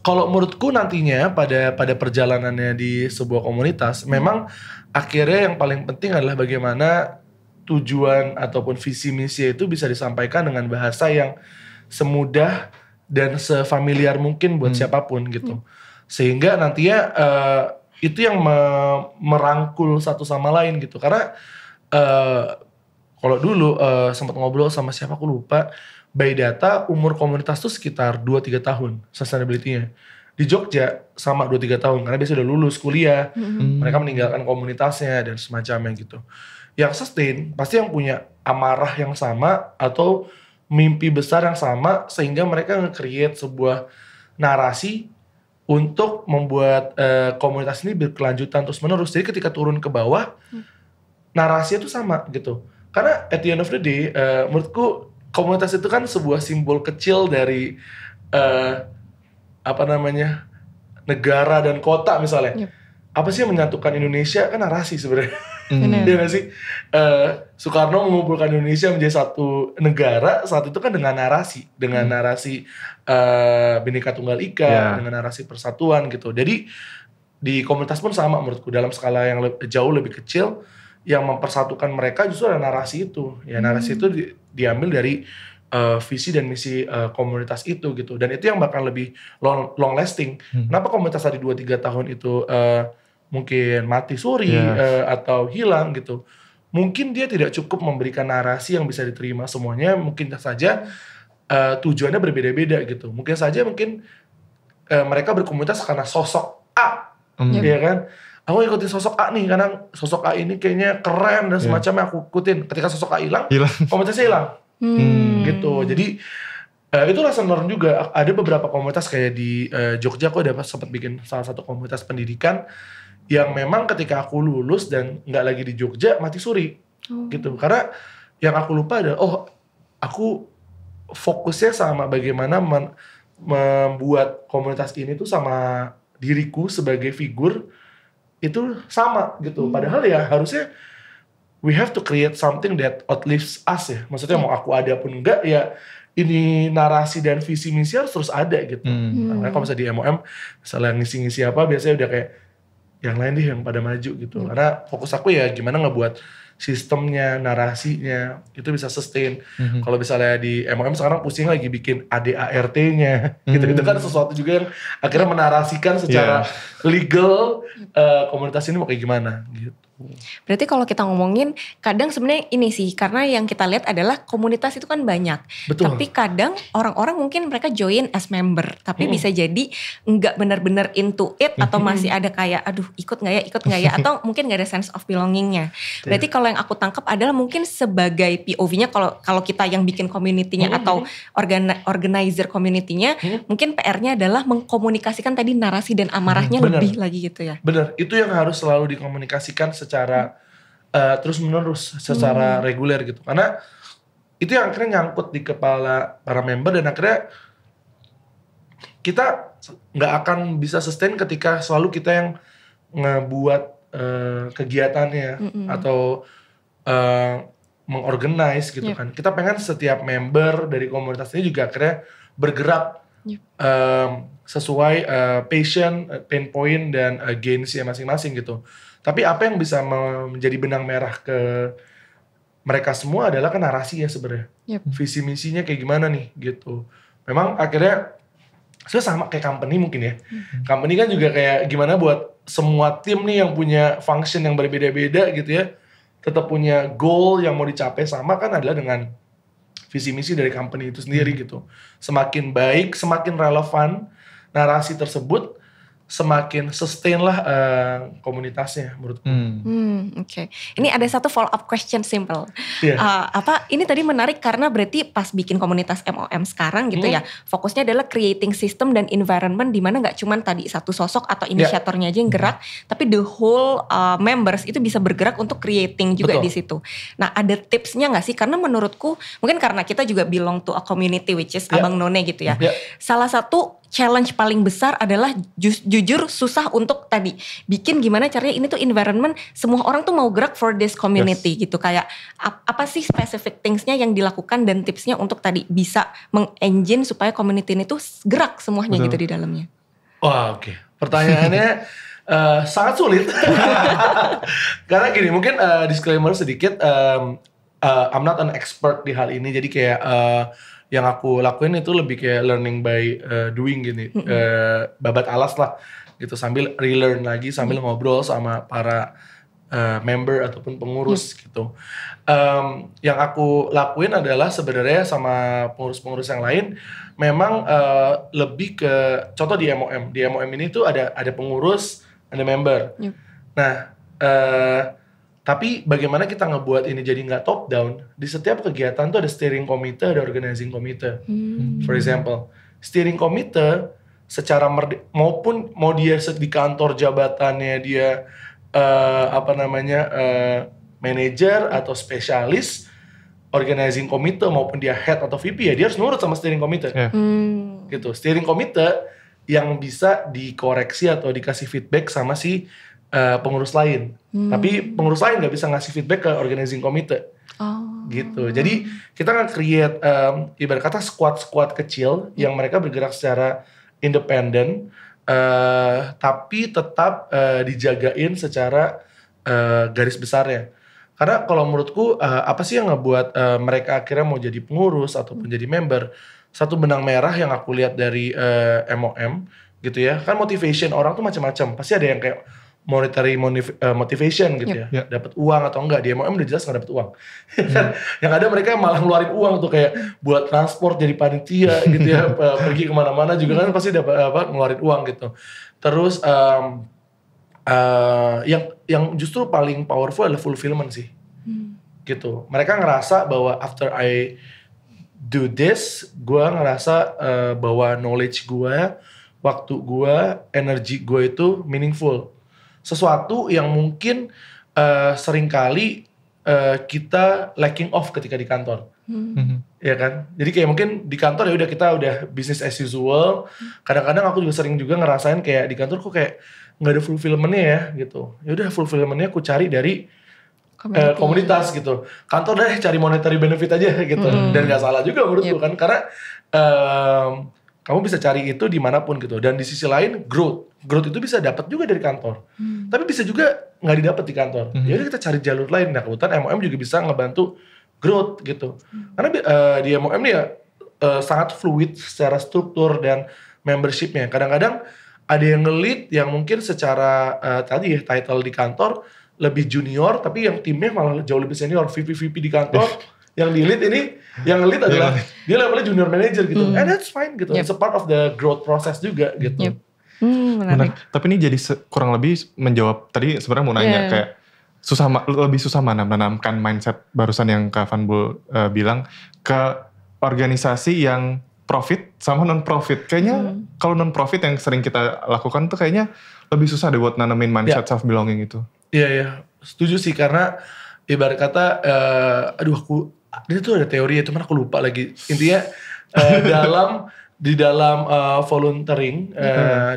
Kalau menurutku nantinya pada perjalanannya di sebuah komunitas, memang akhirnya yang paling penting adalah bagaimana tujuan ataupun visi misi itu bisa disampaikan dengan bahasa yang semudah dan sefamiliar mungkin buat siapapun gitu. Sehingga nantinya itu yang merangkul satu sama lain gitu. Karena kalau dulu sempat ngobrol sama siapa aku lupa, by data umur komunitas tuh sekitar 2-3 tahun sustainability-nya. Di Jogja sama 2-3 tahun karena biasanya udah lulus kuliah, mereka meninggalkan komunitasnya dan semacamnya gitu. Yang sustain pasti yang punya amarah yang sama atau mimpi besar yang sama sehingga mereka nge-create sebuah narasi untuk membuat komunitas ini berkelanjutan terus menerus. Jadi ketika turun ke bawah narasinya itu sama gitu. Karena at the end of the day menurutku komunitas itu kan sebuah simbol kecil dari negara dan kota misalnya. Apa sih yang menyatukan Indonesia? Kan narasi sebenarnya. Iya gak sih? Soekarno mengumpulkan Indonesia menjadi satu negara saat itu kan dengan narasi. Dengan narasi Bhinneka Tunggal Ika, dengan narasi persatuan gitu. Jadi di komunitas pun sama menurutku. Dalam skala yang jauh lebih kecil, yang mempersatukan mereka justru ada narasi itu. Ya narasi itu diambil dari visi dan misi komunitas itu gitu. Dan itu yang bakal lebih long lasting. Kenapa komunitas tadi 2-3 tahun itu mungkin mati suri atau hilang gitu. Mungkin dia tidak cukup memberikan narasi yang bisa diterima semuanya. Mungkin saja tujuannya berbeda-beda gitu. Mungkin saja mereka berkomunitas karena sosok A. Ya kan? Aku ikutin sosok A nih karena sosok A ini kayaknya keren dan semacamnya aku ikutin. Ketika sosok A hilang. Komunitasnya hilang. Gitu. Jadi itu lesson learn juga. Ada beberapa komunitas kayak di Jogja, aku udah sempat bikin salah satu komunitas pendidikan yang memang ketika aku lulus dan nggak lagi di Jogja mati suri gitu. Karena yang aku lupa adalah aku fokusnya sama bagaimana membuat komunitas ini tuh sama diriku sebagai figur itu sama gitu. Padahal ya harusnya we have to create something that outlifts us ya. Maksudnya mau aku ada pun enggak ya, ini narasi dan visi misi harus terus ada gitu. Karena kalau misalnya di MOM, misalnya ngisi-ngisi apa, biasanya udah kayak yang lain deh yang pada maju gitu. Karena fokus aku ya gimana ngebuat sistemnya, narasinya itu bisa sustain. Kalau misalnya di MOM sekarang pusing lagi bikin ADART-nya, gitu. Itu kan sesuatu juga yang akhirnya menarasikan secara legal komunitas ini mau kayak gimana gitu. Berarti kalau kita ngomongin kadang sebenarnya ini sih, karena yang kita lihat adalah komunitas itu kan banyak. Betul. Tapi kadang orang-orang mungkin mereka join as member, tapi bisa jadi nggak benar-benar into it atau masih ada kayak aduh ikut nggak ya atau mungkin nggak ada sense of belongingnya. Berarti kalau yang aku tangkap adalah mungkin sebagai POV-nya kalau kita yang bikin community-nya atau organizer community-nya, mungkin PR-nya adalah mengkomunikasikan tadi narasi dan amarahnya lebih lagi gitu ya. Bener, itu yang harus selalu dikomunikasikan secara terus menerus, secara reguler gitu. Karena itu yang akhirnya nyangkut di kepala para member dan akhirnya kita nggak akan bisa sustain ketika selalu kita yang ngebuat kegiatannya atau mengorganize gitu kan. Kita pengen setiap member dari komunitas ini juga akhirnya bergerak sesuai passion, pain point dan gains-nya masing-masing gitu. Tapi apa yang bisa menjadi benang merah ke mereka semua adalah kan narasinya sebenarnya. Visi misinya kayak gimana nih gitu. Memang akhirnya sama kayak company mungkin ya. Company kan juga kayak gimana buat semua tim nih yang punya function yang berbeda-beda gitu ya. Tetap punya goal yang mau dicapai sama kan adalah dengan visi misi dari company itu sendiri gitu. Semakin baik, semakin relevan narasi tersebut, semakin sustain lah komunitasnya menurutku. Oke. Ini ada satu follow up question simple. Ini tadi menarik karena berarti pas bikin komunitas MOM sekarang gitu ya, fokusnya adalah creating system dan environment di mana nggak cuma tadi satu sosok atau inisiatornya aja yang gerak, tapi the whole members itu bisa bergerak untuk creating juga di situ. Nah, ada tipsnya nggak sih? Karena menurutku mungkin karena kita juga belong to a community which is Abang None gitu ya. Salah satu challenge paling besar adalah jujur susah untuk tadi bikin gimana caranya ini tuh environment semua orang tuh mau gerak for this community gitu. Kayak apa sih specific thingsnya yang dilakukan dan tipsnya untuk tadi bisa meng-engine supaya community ini tuh gerak semuanya gitu di dalamnya. Wah oke. Pertanyaannya sangat sulit. Karena gini mungkin disclaimer sedikit, I'm not an expert di hal ini, jadi kayak yang aku lakuin itu lebih kayak learning by doing gini, babat alas lah gitu, sambil relearn lagi, sambil ngobrol sama para member ataupun pengurus gitu. Yang aku lakuin adalah sebenarnya sama pengurus-pengurus yang lain, memang lebih ke contoh di MOM ini tuh ada pengurus, ada member. Nah, tapi bagaimana kita ngebuat ini jadi nggak top down? Di setiap kegiatan tuh ada steering committee, ada organizing committee. For example, steering committee secara maupun mau dia di kantor jabatannya dia manager atau spesialis, organizing committee maupun dia head atau VP ya dia harus nurut sama steering committee. Gitu. Steering committee yang bisa dikoreksi atau dikasih feedback sama si pengurus lain. Tapi pengurus lain nggak bisa ngasih feedback ke organizing committee. Gitu. Jadi kita kan create ibarat kata squad kecil yang mereka bergerak secara independen, tapi tetap dijagain secara garis besarnya. Karena kalau menurutku apa sih yang ngebuat mereka akhirnya mau jadi pengurus ataupun jadi member? Satu benang merah yang aku lihat dari MOM gitu ya. Kan motivation orang tuh macam-macam. Pasti ada yang kayak monetary motivation gitu ya. Dapat uang atau enggak. Di MOM udah jelas gak dapat uang. Yang ada mereka malah ngeluarin uang tuh kayak buat transport jadi panitia gitu ya. Pergi kemana-mana juga kan pasti dapat ngeluarin uang gitu. Terus yang justru paling powerful adalah fulfillment sih. Gitu. Mereka ngerasa bahwa after I do this, gue ngerasa bahwa knowledge gue, waktu gue, energi gue itu meaningful. Sesuatu yang mungkin seringkali kita lacking off ketika di kantor. Ya kan? Jadi kayak mungkin di kantor ya udah kita udah business as usual. Kadang-kadang aku juga sering juga ngerasain kayak di kantor kok kayak nggak ada fulfillment-nya ya gitu. Ya udah fulfillment-nya aku cari dari komunitas gitu. Kantor deh cari monetary benefit aja gitu. Dan gak salah juga menurutku kan. Karena kamu bisa cari itu dimanapun gitu. Dan di sisi lain growth itu bisa dapat juga dari kantor. Tapi bisa juga nggak didapat di kantor. Ya udah kita cari jalur lain. Nah kebetulan MOM juga bisa ngebantu growth gitu. Karena di MOM nih ya sangat fluid secara struktur dan membershipnya. Kadang-kadang ada yang nge-lead yang mungkin secara tadi ya title di kantor lebih junior, tapi yang timnya malah jauh lebih senior. VP di kantor yang di lead ini, yang nge-lead adalah dia levelnya junior manager gitu. And that's fine gitu. It's a part of the growth process juga gitu. Menarik. Tapi ini jadi kurang lebih menjawab tadi sebenarnya mau nanya kayak lebih susah mana menanamkan mindset barusan yang Kak Vanbul bilang ke organisasi yang profit sama non profit. Kayaknya kalau non profit yang sering kita lakukan tuh kayaknya lebih susah deh buat nanamin mindset self belonging itu. Iya, setuju sih karena ibarat kata dia tuh ada teori ya, cuman aku lupa lagi. Intinya di dalam volunteering,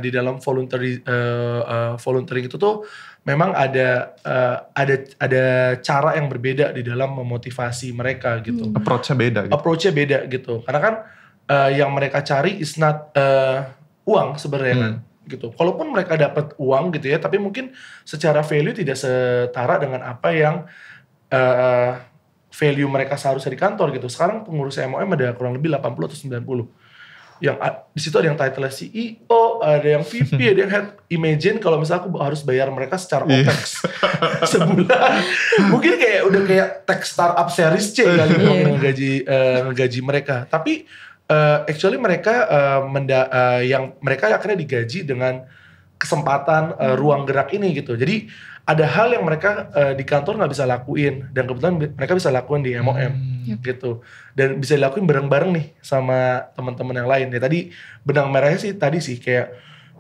di dalam volunteering itu tuh memang ada cara yang berbeda di dalam memotivasi mereka gitu. Approach-nya beda gitu. Karena kan yang mereka cari is not uang sebenarnya kan gitu. Kalaupun mereka dapat uang gitu ya, tapi mungkin secara value tidak setara dengan apa yang value mereka seharusnya di kantor gitu. Sekarang pengurus MOM ada kurang lebih 80 atau 90. Yang di situ ada yang title CEO, ada yang VP, ada yang head. Imagine kalau misalnya aku harus bayar mereka secara OPEX sebulan, mungkin udah kayak tech startup series C kali ngegaji mereka. Tapi actually mereka mereka akhirnya digaji dengan kesempatan ruang gerak ini gitu. Jadi ada hal yang mereka di kantor nggak bisa lakuin dan kebetulan mereka bisa lakuin di MOM gitu. Dan bisa dilakuin bareng-bareng nih sama teman-teman yang lain. Ya tadi benang merahnya sih tadi sih kayak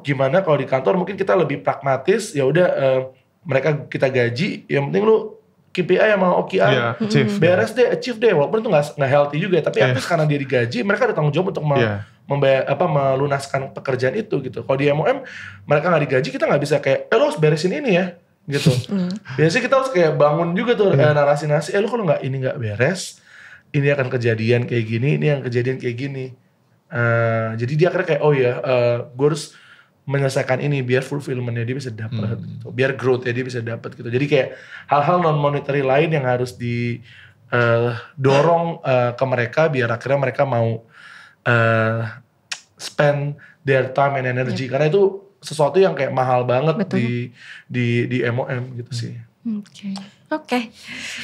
gimana kalau di kantor mungkin kita lebih pragmatis, ya udah mereka kita gaji, yang penting lu KPI sama OKR beres deh, achieve deh, walaupun itu nggak healthy juga, tapi at least karena dia digaji, mereka ada tanggung jawab untuk melunaskan pekerjaan itu gitu. Kalau di MOM mereka nggak digaji, kita nggak bisa kayak, lo harus beresin ini ya, gitu. Biasanya kita harus kayak bangun juga tuh narasi-narasi, lo kalau ini nggak beres, ini akan kejadian kayak gini, ini yang kejadian kayak gini. Jadi dia akhirnya kayak, gue harus menyelesaikan ini biar fulfillment-nya dia bisa dapat gitu. Biar growth-nya dia bisa dapat gitu. Jadi kayak hal-hal non-monetary lain yang harus didorong ke mereka biar akhirnya mereka mau spend their time and energy. Karena itu sesuatu yang kayak mahal banget di MOM gitu sih. Oke.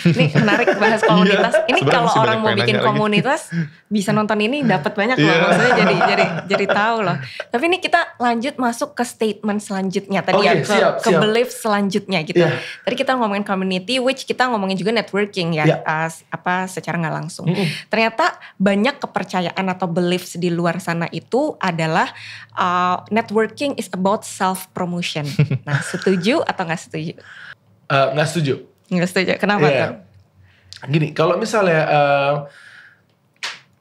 Ini menarik bahas komunitas. Ini kalau orang mau bikin komunitas bisa nonton ini dapat banyak loh. Maksudnya jadi tahu loh. Tapi ini kita lanjut masuk ke statement selanjutnya tadi ke belief selanjutnya gitu. Tadi kita ngomongin community, which kita ngomongin juga networking ya, secara nggak langsung. Ternyata banyak kepercayaan atau beliefs di luar sana itu adalah networking is about self promotion. Nah, setuju atau nggak setuju? Nggak setuju. Nggak setuju. Kenapa tuh? Gini, kalau misalnya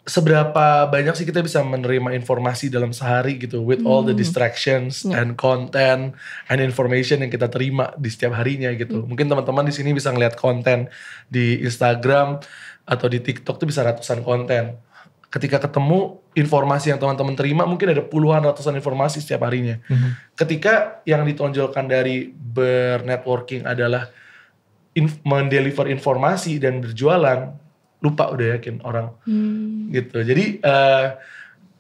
seberapa banyak sih kita bisa menerima informasi dalam sehari gitu, with all the distractions and content and information yang kita terima di setiap harinya gitu. Mungkin teman-teman di sini bisa ngeliat konten di Instagram atau di TikTok tuh bisa ratusan konten. Ketika ketemu informasi yang teman-teman terima, mungkin ada puluhan ratusan informasi setiap harinya. Ketika yang ditonjolkan dari bernetworking adalah mendeliver informasi dan berjualan, lupa udah yakin orang gitu. Jadi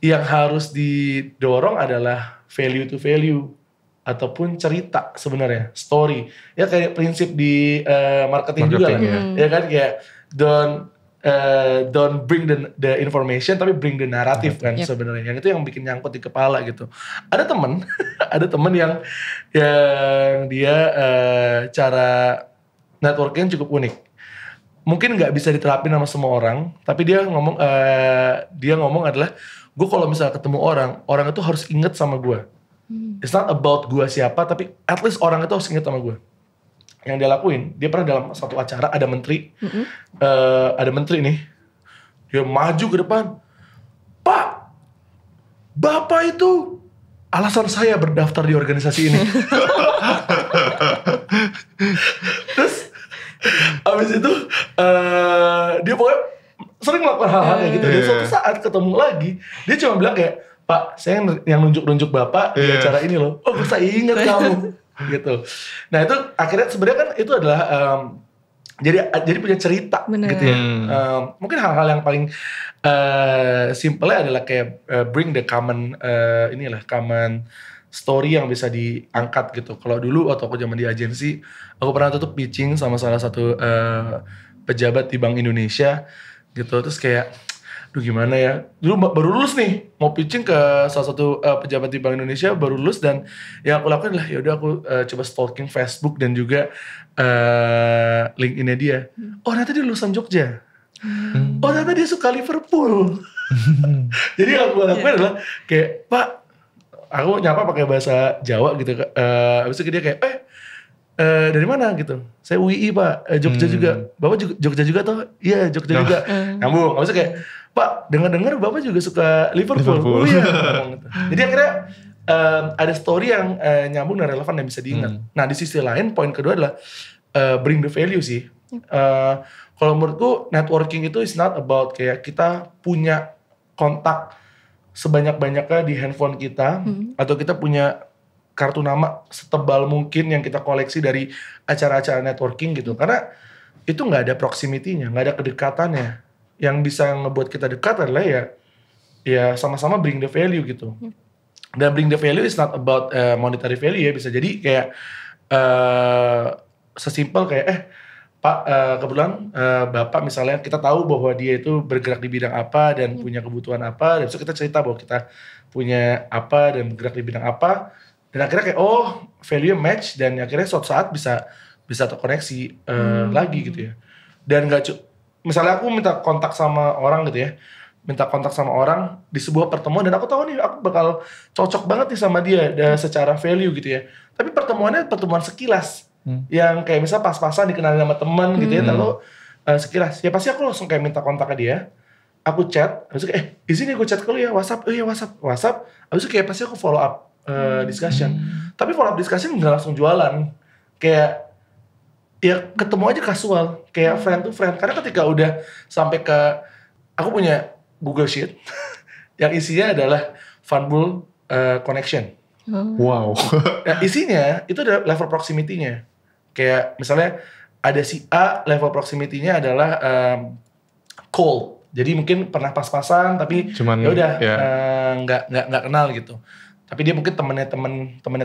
yang harus didorong adalah value to value ataupun cerita sebenarnya, story. Ya kayak prinsip di marketing juga lah. Ya kan kayak don't bring the information tapi bring the narrative kan sebenarnya. Yang itu yang bikin nyangkut di kepala gitu. Ada temen yang dia cara networking cukup unik. Mungkin nggak bisa diterapin sama semua orang, tapi dia ngomong adalah, gue kalau misalnya ketemu orang itu harus inget sama gue. It's not about gue siapa, tapi at least orang itu harus inget sama gue. Yang dia lakuin, dia pernah dalam satu acara ada menteri nih, Dia maju ke depan. Pak, Bapak itu alasan saya berdaftar di organisasi ini. Terus abis itu dia pokoknya sering melakukan hal-hal kayak gitu. Dan suatu saat ketemu lagi, dia cuma bilang kayak, Pak, saya yang nunjuk-nunjuk Bapak di acara ini loh. Oh, saya ingat kamu. Gitu. Nah itu akhirnya sebenarnya kan itu adalah jadi punya cerita. Gitu ya. Mungkin hal-hal yang paling simpelnya adalah kayak bring the common common story yang bisa diangkat gitu. Kalau dulu waktu aku zaman di agensi, aku pernah tutup pitching sama salah satu pejabat di Bank Indonesia gitu. Terus kayak, duh gimana ya, dulu baru lulus nih, mau pitching ke salah satu pejabat di Bank Indonesia, baru lulus, dan yang aku lakukan adalah yaudah aku coba stalking Facebook dan juga LinkedIn-nya dia. Oh ternyata dia lulusan Jogja. Oh ternyata dia suka Liverpool. Jadi yang aku lakukan adalah kayak, Pak, aku nyapa pakai bahasa Jawa gitu. Habis itu dia kayak, dari mana gitu? Saya UI Pak, Jogja juga. Bapak juga Jogja juga toh? Iya Jogja juga. Nyambung. Habis itu kayak, Pak, dengar-dengar Bapak juga suka Liverpool. Oh iya. Gitu. Jadi akhirnya ada story yang nyambung dan relevan dan bisa diingat. Nah di sisi lain, poin kedua adalah bring the value sih. Kalau menurutku networking itu is not about kayak kita punya kontak sebanyak-banyaknya di handphone kita, atau kita punya kartu nama setebal mungkin yang kita koleksi dari acara-acara networking gitu. Karena itu nggak ada proximity-nya, nggak ada kedekatannya. Yang bisa ngebuat kita dekat adalah ya sama-sama bring the value gitu. Dan bring the value is not about monetary value ya. Bisa jadi kayak sesimpel kayak Pak, kebetulan Bapak misalnya kita tahu bahwa dia itu bergerak di bidang apa dan punya kebutuhan apa, dan besok kita cerita bahwa kita punya apa dan bergerak di bidang apa, dan akhirnya kayak value match, dan akhirnya suatu saat bisa terkoneksi lagi gitu ya. Dan misalnya aku minta kontak sama orang gitu ya, minta kontak sama orang di sebuah pertemuan, dan aku tahu nih aku bakal cocok banget nih sama dia secara value gitu ya. Tapi pertemuannya pertemuan sekilas. Yang kayak misalnya pas-pasan dikenalin sama teman gitu ya, lalu sekilas ya pasti aku langsung kayak minta kontaknya dia, aku chat, habis itu kayak izin ya gue chat ke lu ya, WhatsApp, WhatsApp, habis itu kayak pasti aku follow up discussion. Tapi follow up discussion nggak langsung jualan, kayak ya ketemu aja kasual, kayak friend to friend. Karena ketika udah sampai ke, aku punya Google Sheet yang isinya adalah Funbull connection. Wow. Nah, isinya itu ada level proximity-nya. Kayak misalnya ada si A, level proximity-nya adalah cold. Jadi mungkin pernah pas-pasan tapi ya udah nggak kenal gitu. Tapi dia mungkin temannya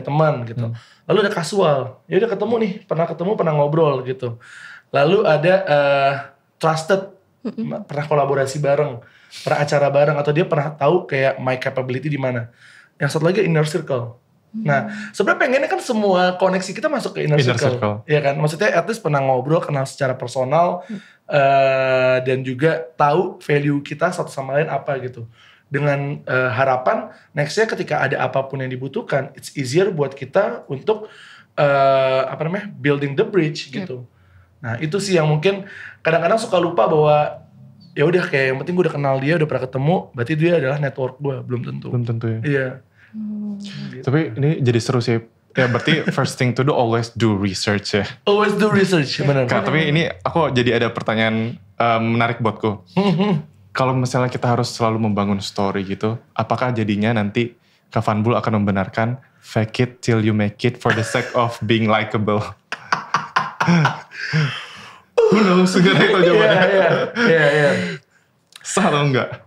teman gitu. Lalu ada casual. Ya udah ketemu nih, pernah ngobrol gitu. Lalu ada trusted, pernah kolaborasi bareng, pernah acara bareng, atau dia pernah tahu kayak my capability di mana. Yang satu lagi inner circle. Nah, sebenarnya pengennya kan semua koneksi kita masuk ke inner circle. Ya kan? Maksudnya at least pernah ngobrol, kenal secara personal, dan juga tahu value kita satu sama lain apa gitu. Dengan harapan nextnya ketika ada apapun yang dibutuhkan, it's easier buat kita untuk building the bridge gitu. Nah, itu sih yang mungkin kadang-kadang suka lupa bahwa ya udah kayak yang penting gue udah kenal dia, udah pernah ketemu, berarti dia adalah network gue. Belum tentu ya. Iya. Gitu. Tapi ini jadi seru sih. Ya berarti first thing to do, always do research ya. Always do research, benar. Tapi ini aku jadi ada pertanyaan menarik buatku. Kalau misalnya kita harus selalu membangun story gitu, apakah jadinya nanti Kak Funbull akan membenarkan fake it till you make it for the sake of being likable? Who knows, segera itu jawabannya. Iya. Sah atau enggak?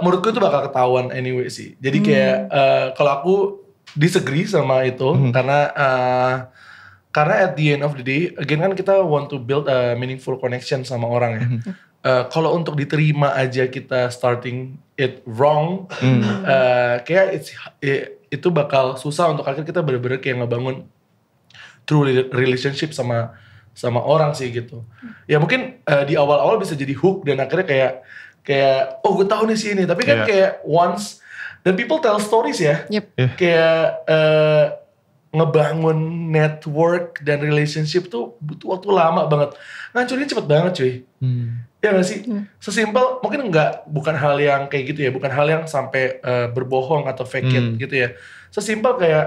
Menurutku itu bakal ketahuan anyway sih. Jadi kayak kalau aku disagree sama itu, karena at the end of the day, again kan kita want to build a meaningful connection sama orang ya. Kalau untuk diterima aja kita starting it wrong, kayak itu bakal susah untuk akhirnya kita bener-bener kayak ngebangun true relationship sama orang sih gitu. Ya mungkin di awal-awal bisa jadi hook dan akhirnya kayak gue tahu nih sih ini, tapi kan kayak once, dan people tell stories ya. Kayak ngebangun network dan relationship tuh butuh waktu lama banget. Ngancurin cepet banget cuy. Ya gak sih? Sesimpel, mungkin bukan hal yang kayak gitu ya, bukan hal yang sampai berbohong atau fake it gitu ya. Sesimpel kayak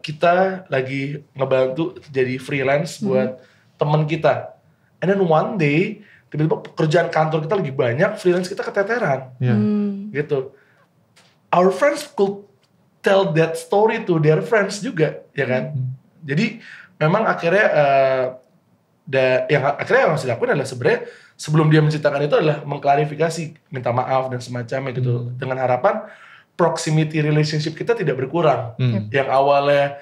kita lagi ngebantu jadi freelance buat teman kita. And then one day, tiba-tiba pekerjaan kantor kita lagi banyak, freelance kita keteteran. Gitu. Our friends could tell that story to their friends juga, ya kan? Jadi memang akhirnya yang harus dilakukan adalah sebenarnya sebelum dia menceritakan itu adalah mengklarifikasi, minta maaf dan semacamnya gitu, dengan harapan proximity relationship kita tidak berkurang. Yang awalnya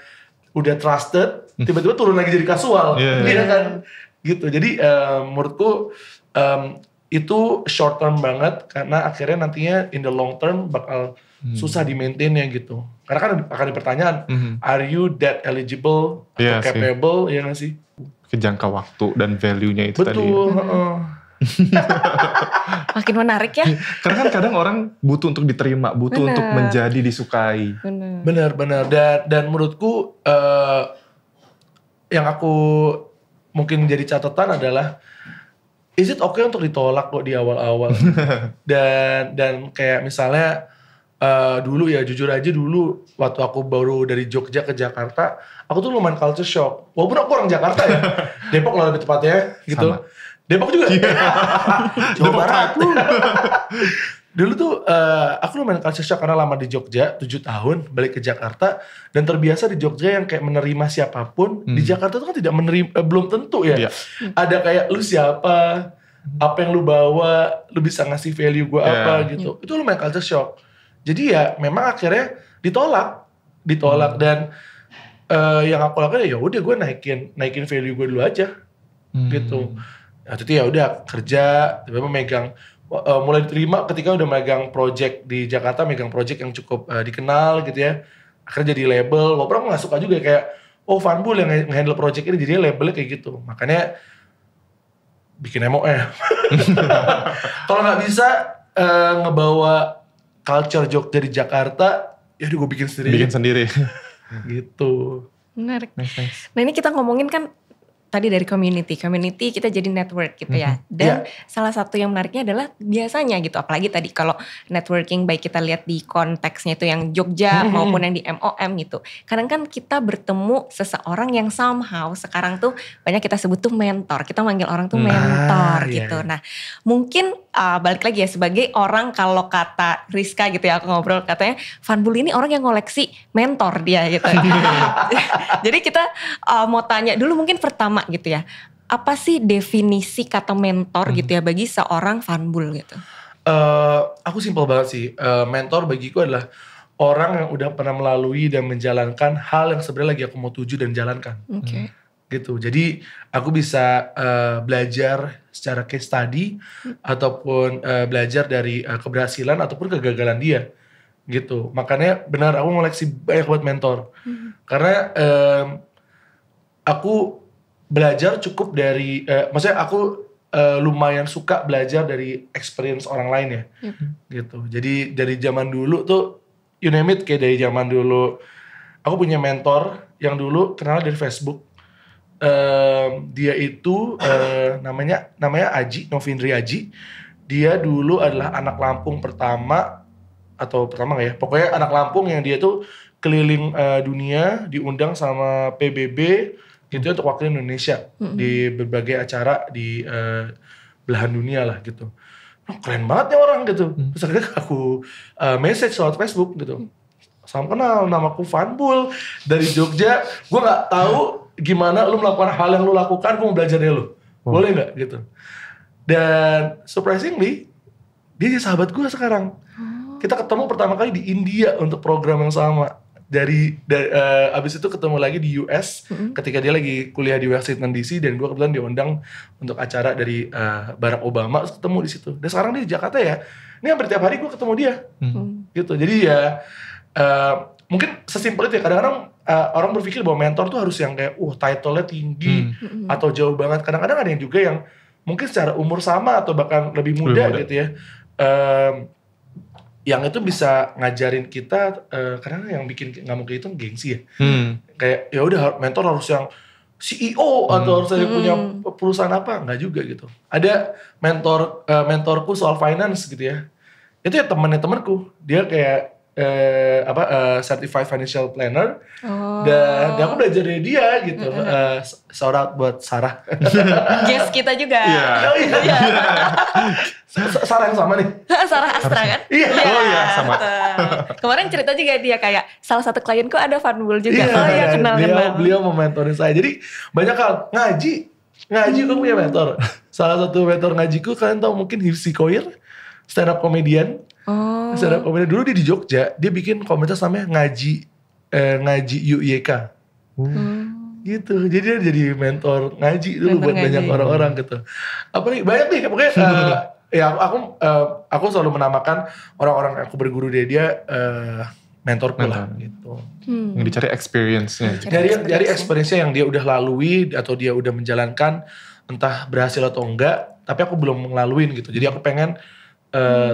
udah trusted, tiba-tiba turun lagi jadi kasual, ya kan? Gitu. Jadi menurutku itu short term banget karena akhirnya nantinya in the long term bakal susah di maintain-nya gitu. Karena kan akan dipertanyaan, are you that eligible atau capable, ya gak sih? Jangka waktu dan value-nya itu tadi. Betul. Makin menarik ya. Karena kan kadang orang butuh untuk diterima, butuh untuk menjadi disukai. Benar. Dan menurutku yang aku mungkin jadi catatan adalah is it okay untuk ditolak kok di awal-awal. dan kayak misalnya dulu ya, jujur aja dulu waktu aku baru dari Jogja ke Jakarta, aku tuh lumayan culture shock. Walaupun aku orang Jakarta ya, Depok lah lebih tepatnya gitu. Sama. Depok juga. Jawa Barat. Dulu tuh aku lumayan culture shock karena lama di Jogja, 7 tahun, balik ke Jakarta dan terbiasa di Jogja yang kayak menerima siapapun. Di Jakarta tuh kan tidak menerima, belum tentu ya. Ada kayak lu siapa, apa yang lu bawa, lu bisa ngasih value gue apa gitu. Itu lumayan culture shock. Jadi ya memang akhirnya ditolak dan yang aku lakukan ya udah gue naikin value gue dulu aja gitu. Nah, itu ya udah kerja, tiba-tiba megang mulai diterima ketika udah megang project di Jakarta, megang project yang cukup dikenal gitu ya. Akhirnya jadi label. Walaupun aku gak suka juga kayak Fanbul yang nge-handle project ini, jadinya labelnya kayak gitu. Makanya bikin MOE. Kalau nggak bisa ngebawa culture Jogja dari Jakarta, ya udah gue bikin sendiri. Gitu. Menarik. Nice. Nah ini kita ngomongin kan tadi dari community kita jadi network gitu ya. Dan salah satu yang menariknya adalah biasanya gitu, apalagi tadi kalau networking baik kita lihat di konteksnya itu yang Jogja maupun yang di MOM gitu. Kadang kan kita bertemu seseorang yang somehow sekarang tuh banyak kita sebut tuh mentor. Kita manggil orang tuh mentor gitu. Nah mungkin balik lagi ya, sebagai orang kalau kata Rizka gitu ya, aku ngobrol katanya Fanbul ini orang yang ngoleksi mentor dia gitu. Jadi kita mau tanya dulu mungkin pertama gitu ya, apa sih definisi kata mentor gitu ya bagi seorang Fanbul gitu? Aku simpel banget sih, mentor bagiku adalah orang yang udah pernah melalui dan menjalankan hal yang sebenarnya lagi aku mau tuju dan jalankan. Gitu. Jadi aku bisa belajar secara case study ataupun belajar dari keberhasilan ataupun kegagalan dia. Gitu. Makanya benar aku ngoleksi banyak buat mentor. Karena aku belajar cukup dari, maksudnya aku lumayan suka belajar dari experience orang lain ya. Gitu. Jadi dari zaman dulu tuh, you name it, kayak dari zaman dulu, aku punya mentor yang dulu kenal dari Facebook. Dia itu namanya Aji, Novindri Aji. Dia dulu adalah anak Lampung pertama nggak ya? Pokoknya anak Lampung yang dia tuh keliling dunia, diundang sama PBB gitu untuk wakil Indonesia di berbagai acara di belahan dunia lah gitu. Keren banget nih orang gitu. Terus akhirnya aku message lewat Facebook gitu. Salam kenal, namaku Fanbul dari Jogja. Gue nggak tahu gimana lu melakukan hal yang lu lakukan, gue mau belajar dari lu. Boleh nggak gitu? Dan surprisingly, dia jadi sahabat gue sekarang. Kita ketemu pertama kali di India untuk program yang sama. Abis itu ketemu lagi di US ketika dia lagi kuliah di Washington DC, dan gue kebetulan diundang untuk acara dari Barack Obama, terus ketemu di situ. Dan sekarang dia di Jakarta ya. Ini hampir tiap hari gue ketemu dia. Gitu. Jadi ya mungkin sesimpel itu ya. Kadang-kadang orang berpikir bahwa mentor tuh harus yang kayak title-nya tinggi atau jauh banget. Kadang-kadang ada yang juga yang mungkin secara umur sama atau bahkan lebih muda gitu ya. Yang itu bisa ngajarin kita, karena yang bikin nggak mau kehitung gengsi ya. Kayak ya udah mentor harus yang CEO atau harus saya punya perusahaan apa, enggak juga gitu. Ada mentorku soal finance gitu ya. Itu ya temanku, dia kayak certified financial planner. Dan aku belajar dari dia gitu. Shout out buat Sarah. Guest kita juga. Iya. Sarah yang sama nih. Sarah Astra kan? Iya. Oh iya, sama. Kemarin cerita juga dia kayak salah satu klienku ada Funbull juga. Kenal. Beliau mementorin saya. Jadi banyak hal. Ngaji aku punya mentor. Salah satu mentor ngajiku kalian tahu mungkin Hifsi Koir, stand up comedian. Stand up comedian dulu dia di Jogja, dia bikin komunitas namanya ngaji UYK. Gitu. Jadi dia jadi mentor ngaji dulu buat banyak orang-orang gitu. Apa nih? Banyak nih pokoknya ya aku selalu menamakan orang-orang yang aku berguru dari dia mentorku lah gitu. Yang dicari experience-nya. Dari experience-nya yang dia udah lalui atau dia udah menjalankan, entah berhasil atau enggak, tapi aku belum ngelaluin gitu. Jadi aku pengen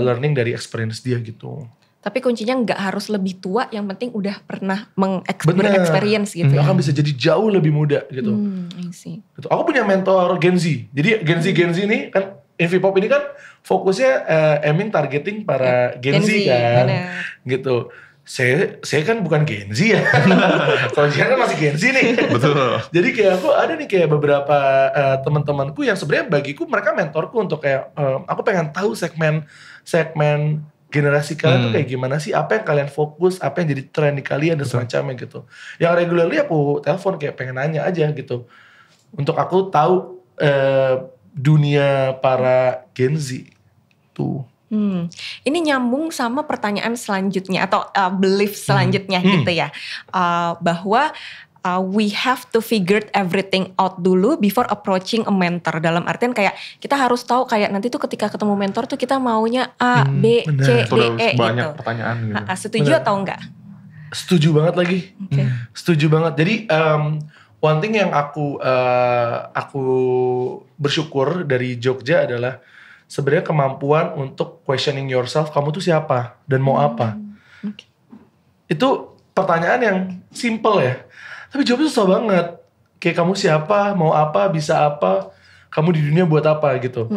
learning dari experience dia gitu. Tapi kuncinya nggak harus lebih tua, yang penting udah pernah experience gitu. Bahkan bisa jadi jauh lebih muda gitu. I see. Gitu. Aku punya mentor Gen Z. Jadi Gen Z ini kan Invipop ini kan fokusnya aiming targeting para Gen Z kan. Bener. Gitu. Saya kan bukan Gen Z ya. Kalau dia kan masih Gen Z nih. Betul. Jadi kayak aku ada nih kayak beberapa teman-temanku yang sebenarnya bagiku mereka mentorku untuk kayak aku pengen tahu segmen generasi kalian tuh kayak gimana sih, apa yang kalian fokus, apa yang jadi tren di kalian dan semacamnya gitu. Yang regularly aku telepon kayak pengen nanya aja gitu. Untuk aku tahu dunia para Gen Z tuh. Ini nyambung sama pertanyaan selanjutnya atau belief selanjutnya gitu ya. Bahwa we have to figure everything out dulu before approaching a mentor. Dalam artian kayak kita harus tahu kayak nanti tuh ketika ketemu mentor tuh kita maunya A, B, C, D, E banyak gitu. pertanyaan gitu. Setuju atau enggak? Setuju banget lagi. Setuju banget. Jadi one thing yang aku bersyukur dari Jogja adalah sebenarnya kemampuan untuk questioning yourself, kamu tuh siapa dan mau apa. Itu pertanyaan yang simple ya. Tapi jawabnya susah banget. Kayak kamu siapa, mau apa, bisa apa, kamu di dunia buat apa gitu.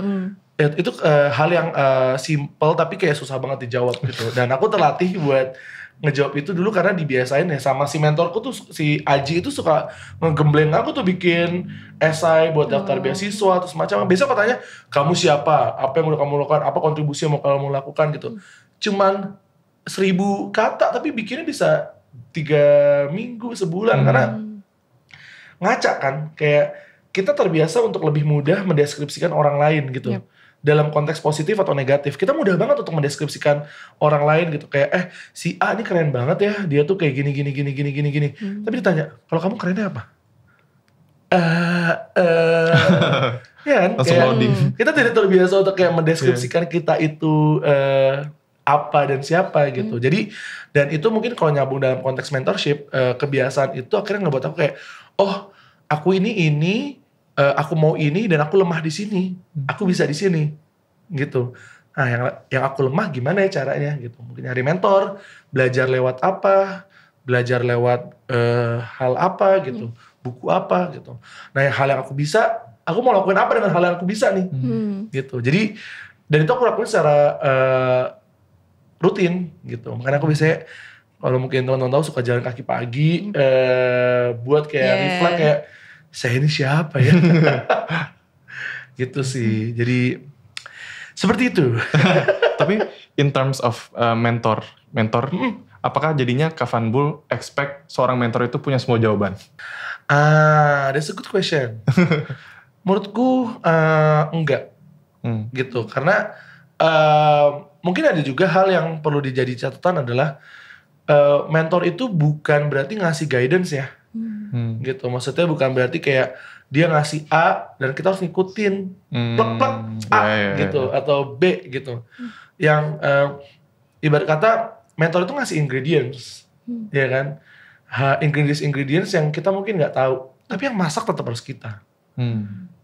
Itu hal yang simple tapi kayak susah banget dijawab gitu. Dan aku terlatih buat ngejawab itu dulu karena dibiasain ya sama si mentorku tuh, si Aji itu suka ngegembleng aku tuh bikin esai buat daftar beasiswa atau semacam. Biasanya katanya kamu siapa, apa yang udah kamu lakukan, apa kontribusi yang mau kamu lakukan gitu. Cuman 1000 kata tapi bikinnya bisa 3 minggu, sebulan karena ngaca kan. Kayak kita terbiasa untuk lebih mudah mendeskripsikan orang lain gitu. Dalam konteks positif atau negatif. Kita mudah banget untuk mendeskripsikan orang lain gitu. Kayak si A ini keren banget ya. Dia tuh kayak gini. Tapi ditanya, kalau kamu kerennya apa? Ya kan? Langsung loading. Kita tidak terbiasa untuk kayak mendeskripsikan kita itu apa dan siapa gitu. Jadi dan itu mungkin kalau nyambung dalam konteks mentorship, kebiasaan itu akhirnya ngebuat aku kayak, oh aku ini aku mau ini dan aku lemah di sini, aku bisa di sini gitu. Nah yang aku lemah gimana ya caranya gitu. Mungkin nyari mentor, belajar lewat apa, belajar lewat hal apa gitu, buku apa gitu. Nah hal yang aku bisa, aku mau lakuin apa dengan hal yang aku bisa nih gitu. Jadi dan itu aku lakuin secara rutin gitu. Makanya aku biasanya kalau mungkin teman-teman tahu suka jalan kaki pagi buat kayak reflect kayak saya ini siapa ya. Gitu sih. Jadi seperti itu. Tapi in terms of mentor, apakah jadinya Kak Funbull expect seorang mentor itu punya semua jawaban? That's a good question. Menurutku enggak. Gitu. Karena mungkin ada juga hal yang perlu dijadi catatan adalah mentor itu bukan berarti ngasih guidance ya. Gitu. Maksudnya bukan berarti kayak dia ngasih A dan kita harus ngikutin plek A gitu atau B gitu. Yang ibarat kata mentor itu ngasih ingredients, ya kan? Ingredients yang kita mungkin nggak tahu, tapi yang masak tetap harus kita,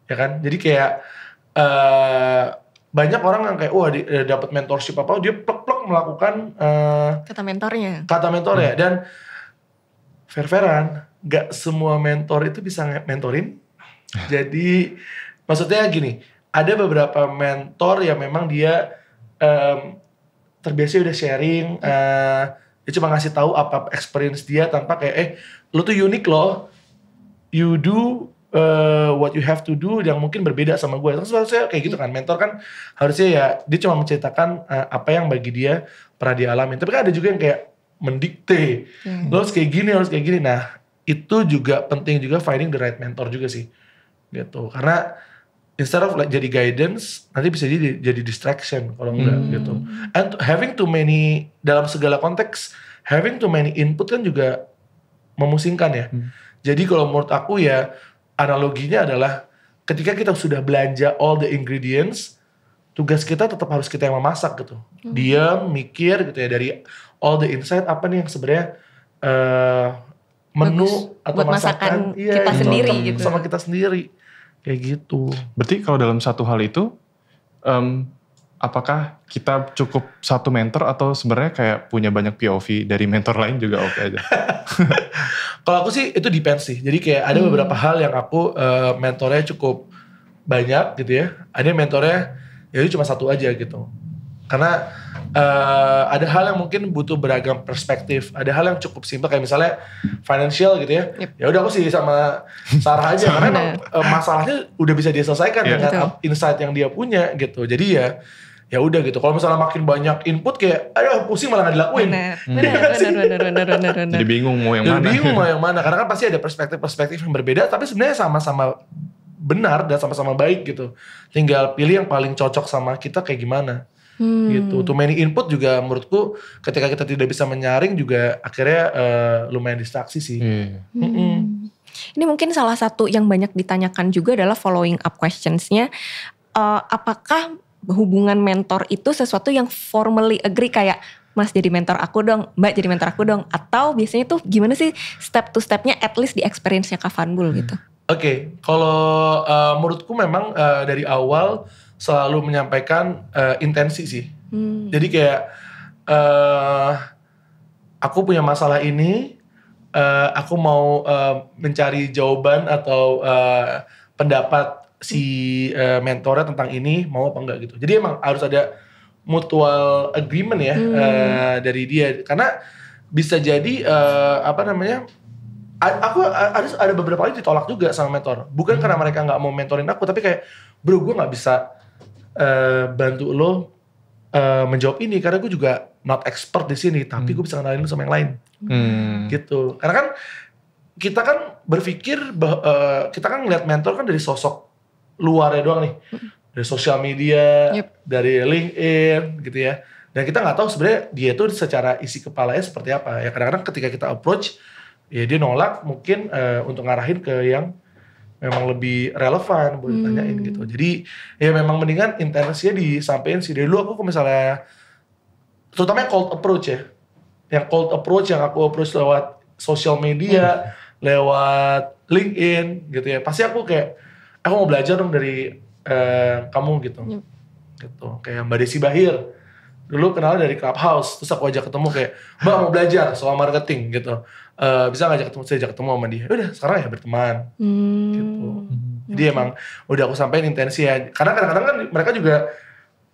ya kan? Jadi kayak banyak orang yang kayak wah dapat mentorship apa dia plek melakukan kata mentornya dan fair-fairan gak semua mentor itu bisa mentorin. Jadi maksudnya gini, ada beberapa mentor yang memang dia terbiasa udah sharing, dia cuma ngasih tahu apa experience dia tanpa kayak lu tuh unik loh, you do what you have to do yang mungkin berbeda sama gue. Terus harusnya kayak gitu kan, mentor kan harusnya ya dia cuma menceritakan apa yang bagi dia pernah dialami. Tapi kan ada juga yang kayak mendikte, lo harus kayak gini, harus kayak gini. Nah itu juga penting juga finding the right mentor juga sih, gitu. Karena instead of like jadi guidance, nanti bisa jadi distraction kalau enggak gitu. And having too many, dalam segala konteks, having too many input kan juga memusingkan ya. Jadi kalau menurut aku ya, analoginya adalah ketika kita sudah belanja all the ingredients, tugas kita tetap harus kita yang memasak gitu. Dia mikir gitu ya, dari all the insight apa nih yang sebenarnya menu atau buat masakan kita sendiri gitu. Sama kita sendiri. Kayak gitu. Berarti kalau dalam satu hal itu, apakah kita cukup satu mentor atau sebenarnya kayak punya banyak POV dari mentor lain juga oke aja? Kalau aku sih itu depends sih. Jadi kayak ada beberapa hal yang aku mentornya cukup banyak gitu ya. Ada mentornya ya cuma satu aja gitu. Karena ada hal yang mungkin butuh beragam perspektif. Ada hal yang cukup simpel kayak misalnya financial gitu ya. Ya udah aku sih sama Sarah aja karena emang masalahnya udah bisa dia selesaikan dengan insight yang dia punya gitu. Jadi ya udah gitu. Kalau misalnya makin banyak input kayak aduh pusing malah gak dilakuin. Benar. Jadi bingung mau yang mana. Bingung mau yang mana karena kan pasti ada perspektif yang berbeda tapi sebenarnya sama-sama benar dan sama-sama baik gitu. Tinggal pilih yang paling cocok sama kita kayak gimana. Gitu. Too many input juga menurutku ketika kita tidak bisa menyaring juga akhirnya lumayan distraksi sih. Ini mungkin salah satu yang banyak ditanyakan juga adalah following up questions-nya. Apakah hubungan mentor itu sesuatu yang formally agree kayak Mas jadi mentor aku dong, Mbak jadi mentor aku dong, atau biasanya tuh gimana sih step to stepnya at least di experience-nya Kak Fanbul gitu? Oke, kalau menurutku memang dari awal selalu menyampaikan intensi sih. Jadi kayak aku punya masalah ini, aku mau mencari jawaban atau pendapat si mentornya tentang ini, mau apa enggak gitu. Jadi emang harus ada mutual agreement ya dari dia. Karena bisa jadi aku ada beberapa kali ditolak juga sama mentor. Bukan karena mereka nggak mau mentorin aku, tapi kayak bro gue nggak bisa bantu lo menjawab ini karena gue juga not expert di sini, tapi gue bisa kenalin lo sama yang lain. Gitu. Karena kan kita kan berpikir kita kan ngeliat mentor kan dari sosok luarnya doang nih, dari sosial media, dari LinkedIn gitu ya. Dan kita nggak tahu sebenarnya dia tuh secara isi kepalanya seperti apa. Ya kadang-kadang ketika kita approach, ya dia nolak mungkin untuk ngarahin ke yang memang lebih relevan buat ditanyain gitu. Jadi ya memang mendingan intensinya disampaikan sih. Dari dulu aku misalnya, terutama yang cold approach ya. Yang cold approach yang aku approach lewat social media, lewat LinkedIn gitu ya. Pasti aku kayak, aku mau belajar dong dari kamu gitu. Gitu. Kayak Mbak Desi Bahir. Dulu kenal dari Clubhouse, terus aku ajak ketemu kayak, Mbak mau belajar soal marketing gitu. Bisa ngajak ketemu, saya ajak ketemu sama dia. Udah sekarang ya berteman gitu. Jadi emang udah aku sampein intensi ya. Karena kadang-kadang kan mereka juga,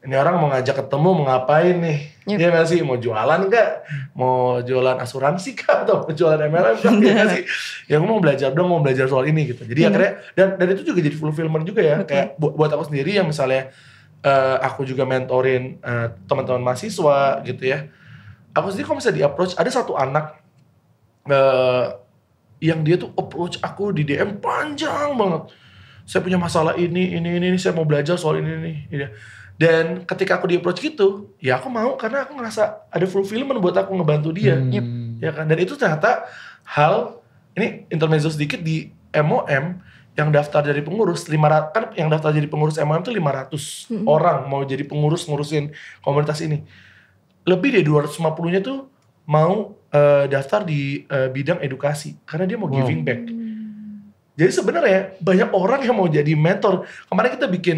ini orang mau ngajak ketemu mau ngapain nih? Iya gak sih? Mau jualan gak? Mau jualan asuransi kah? Atau mau jualan MLM kah? Iya gak sih? Ya aku mau belajar dong, mau belajar soal ini gitu. Jadi akhirnya, dan itu juga jadi fulfillment juga ya. Kayak buat aku sendiri yang misalnya aku juga mentorin teman-teman mahasiswa gitu ya. Aku sendiri kalau misalnya di approach, ada satu anak yang dia tuh approach aku di DM panjang banget. Saya punya masalah ini, saya mau belajar soal ini. Dan ketika aku di approach gitu, ya aku mau karena aku ngerasa ada fulfillment buat aku ngebantu dia. Ya kan? Dan itu ternyata hal, ini intermezzo sedikit di MOM, yang daftar dari pengurus 500, kan yang daftar jadi pengurus MOM itu 500 orang mau jadi pengurus ngurusin komunitas ini. Lebih dari 250-nya tuh mau daftar di bidang edukasi karena dia mau giving back. Jadi sebenarnya banyak orang yang mau jadi mentor. Kemarin kita bikin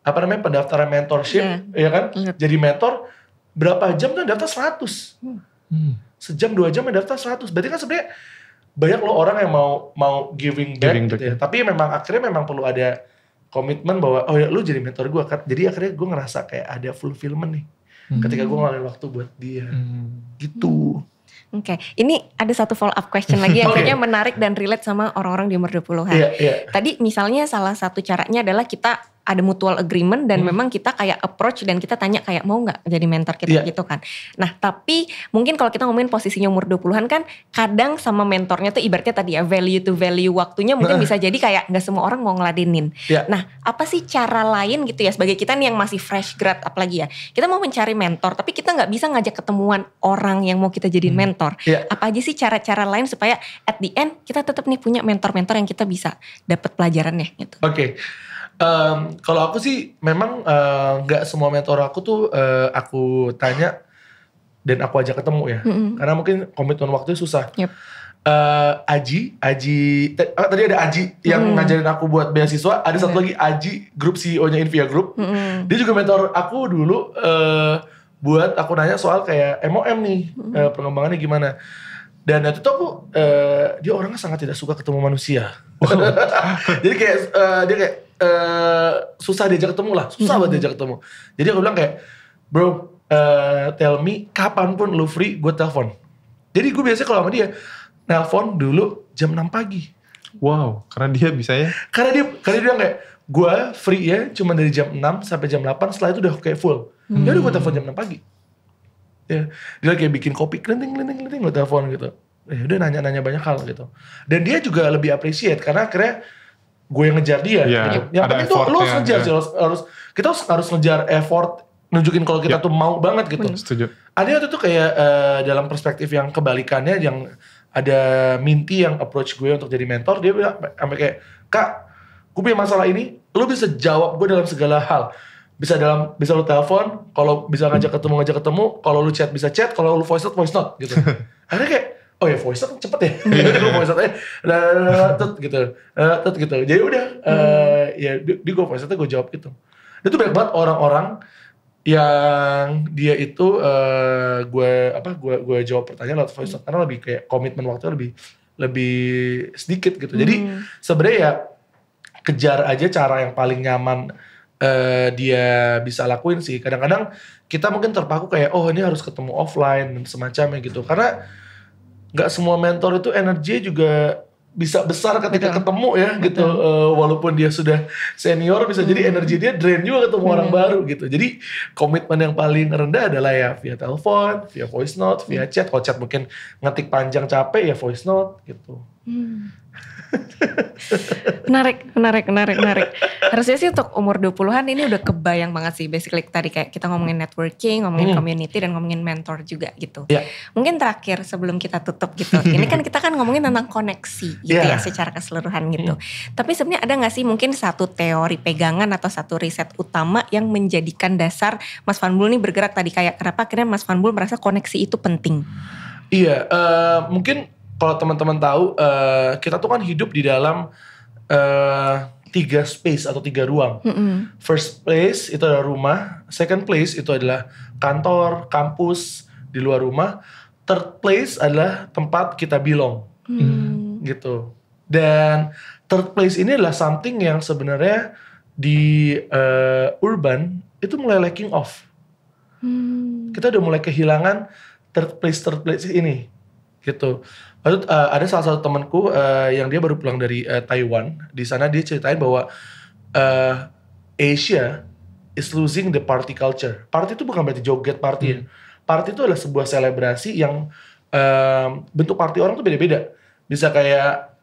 pendaftaran mentorship, ya kan? Jadi mentor berapa jam kan daftar 100. Sejam 2 jam daftar 100. Berarti kan sebenarnya banyak loh orang yang mau giving back gitu ya. Tapi memang akhirnya memang perlu ada komitmen bahwa oh ya lu jadi mentor gue. Jadi akhirnya gue ngerasa kayak ada fulfillment nih ketika gue ngeluarin waktu buat dia gitu. Oke, ini ada satu follow up question lagi yang kayaknya menarik dan relate sama orang-orang di umur 20-an. Tadi misalnya salah satu caranya adalah kita ada mutual agreement dan memang kita kayak approach dan kita tanya kayak mau gak jadi mentor kita gitu kan. Nah tapi mungkin kalau kita ngomongin posisinya umur 20-an kan kadang sama mentornya tuh ibaratnya tadi ya value to value waktunya mungkin bisa jadi kayak gak semua orang mau ngeladenin. Nah apa sih cara lain gitu ya sebagai kita nih yang masih fresh grad apalagi ya. Kita mau mencari mentor tapi kita gak bisa ngajak ketemuan orang yang mau kita jadiin mentor. Apa aja sih cara-cara lain supaya at the end kita tetap nih punya mentor-mentor yang kita bisa dapat pelajarannya gitu. Oke. Kalau aku sih memang gak semua mentor aku tuh aku tanya dan aku ajak ketemu ya. Karena mungkin komitmen waktunya susah. Aji tadi ada Aji yang ngajarin aku buat beasiswa. Ada satu lagi Aji, grup CEO-nya Invia Group. Dia juga mentor aku dulu buat aku nanya soal kayak MOM nih, pengembangannya gimana. Dan itu tuh aku, dia orangnya sangat tidak suka ketemu manusia. Jadi kayak dia kayak susah diajak ketemu lah, susah banget diajak ketemu. Jadi aku bilang kayak, bro, tell me kapanpun lu free, gue telepon. Jadi gue biasanya kalau sama dia, nelpon dulu jam 6 pagi. Wow, karena dia bisa ya? Karena dia bilang kayak, gue free ya cuma dari jam 6 sampai jam 8, setelah itu udah kayak full. Ya udah gue telepon jam 6 pagi. Ya, dia kayak bikin kopi, kelenting, gue telepon gitu. Ya udah nanya-nanya banyak hal gitu. Dan dia juga lebih appreciate karena akhirnya gue yang ngejar dia. Gitu. Yang penting tuh lu harus ngejar sih, kita harus ngejar effort, nunjukin kalau kita tuh mau banget gitu. Setuju. Ada waktu itu kayak dalam perspektif yang kebalikannya, yang ada Minty yang approach gue untuk jadi mentor, dia bilang sampai kayak, Kak, gue punya masalah ini, lu bisa jawab gue dalam segala hal. Bisa lu telepon, kalau bisa ngajak ketemu, kalau lu chat bisa chat, kalau lu voice note gitu. Akhirnya kayak, oh ya voice note cepet ya. Gue voice note gitu. Jadi udah ya di gue voice note gue jawab itu. Itu banyak banget orang-orang yang dia itu gue jawab pertanyaan lewat voice note karena lebih kayak komitmen waktunya lebih sedikit gitu. Jadi sebenarnya ya kejar aja cara yang paling nyaman dia bisa lakuin sih. Kadang-kadang kita mungkin terpaku kayak oh ini harus ketemu offline dan semacamnya gitu. Karena gak semua mentor itu energinya juga bisa besar ketika ketemu ya gitu. Walaupun dia sudah senior bisa jadi energi dia drain juga ketemu orang baru gitu. Jadi komitmen yang paling rendah adalah ya via telepon, via voice note, via chat. Kalau chat mungkin ngetik panjang capek ya voice note gitu. Menarik. Harusnya sih untuk umur 20-an ini udah kebayang banget sih. Basically tadi kayak kita ngomongin networking, ngomongin community, dan ngomongin mentor juga gitu. Mungkin terakhir sebelum kita tutup gitu. Ini kan kita kan ngomongin tentang koneksi gitu ya secara keseluruhan gitu. Tapi sebenarnya ada gak sih mungkin satu teori pegangan atau satu riset utama yang menjadikan dasar Mas Vanbul nih bergerak tadi kayak kenapa akhirnya Mas Vanbul merasa koneksi itu penting? Iya, mungkin kalau teman-teman tahu, kita tuh kan hidup di dalam 3 space atau 3 ruang. First place itu adalah rumah, second place itu adalah kantor, kampus di luar rumah, third place adalah tempat kita belong, gitu. Dan third place ini adalah something yang sebenarnya di urban itu mulai lacking off. Kita udah mulai kehilangan third place ini, gitu. Lalu ada salah satu temanku yang dia baru pulang dari Taiwan. Di sana dia ceritain bahwa Asia is losing the party culture. Party itu bukan berarti joget party ya. Party itu adalah sebuah selebrasi yang bentuk party orang tuh beda-beda. Bisa kayak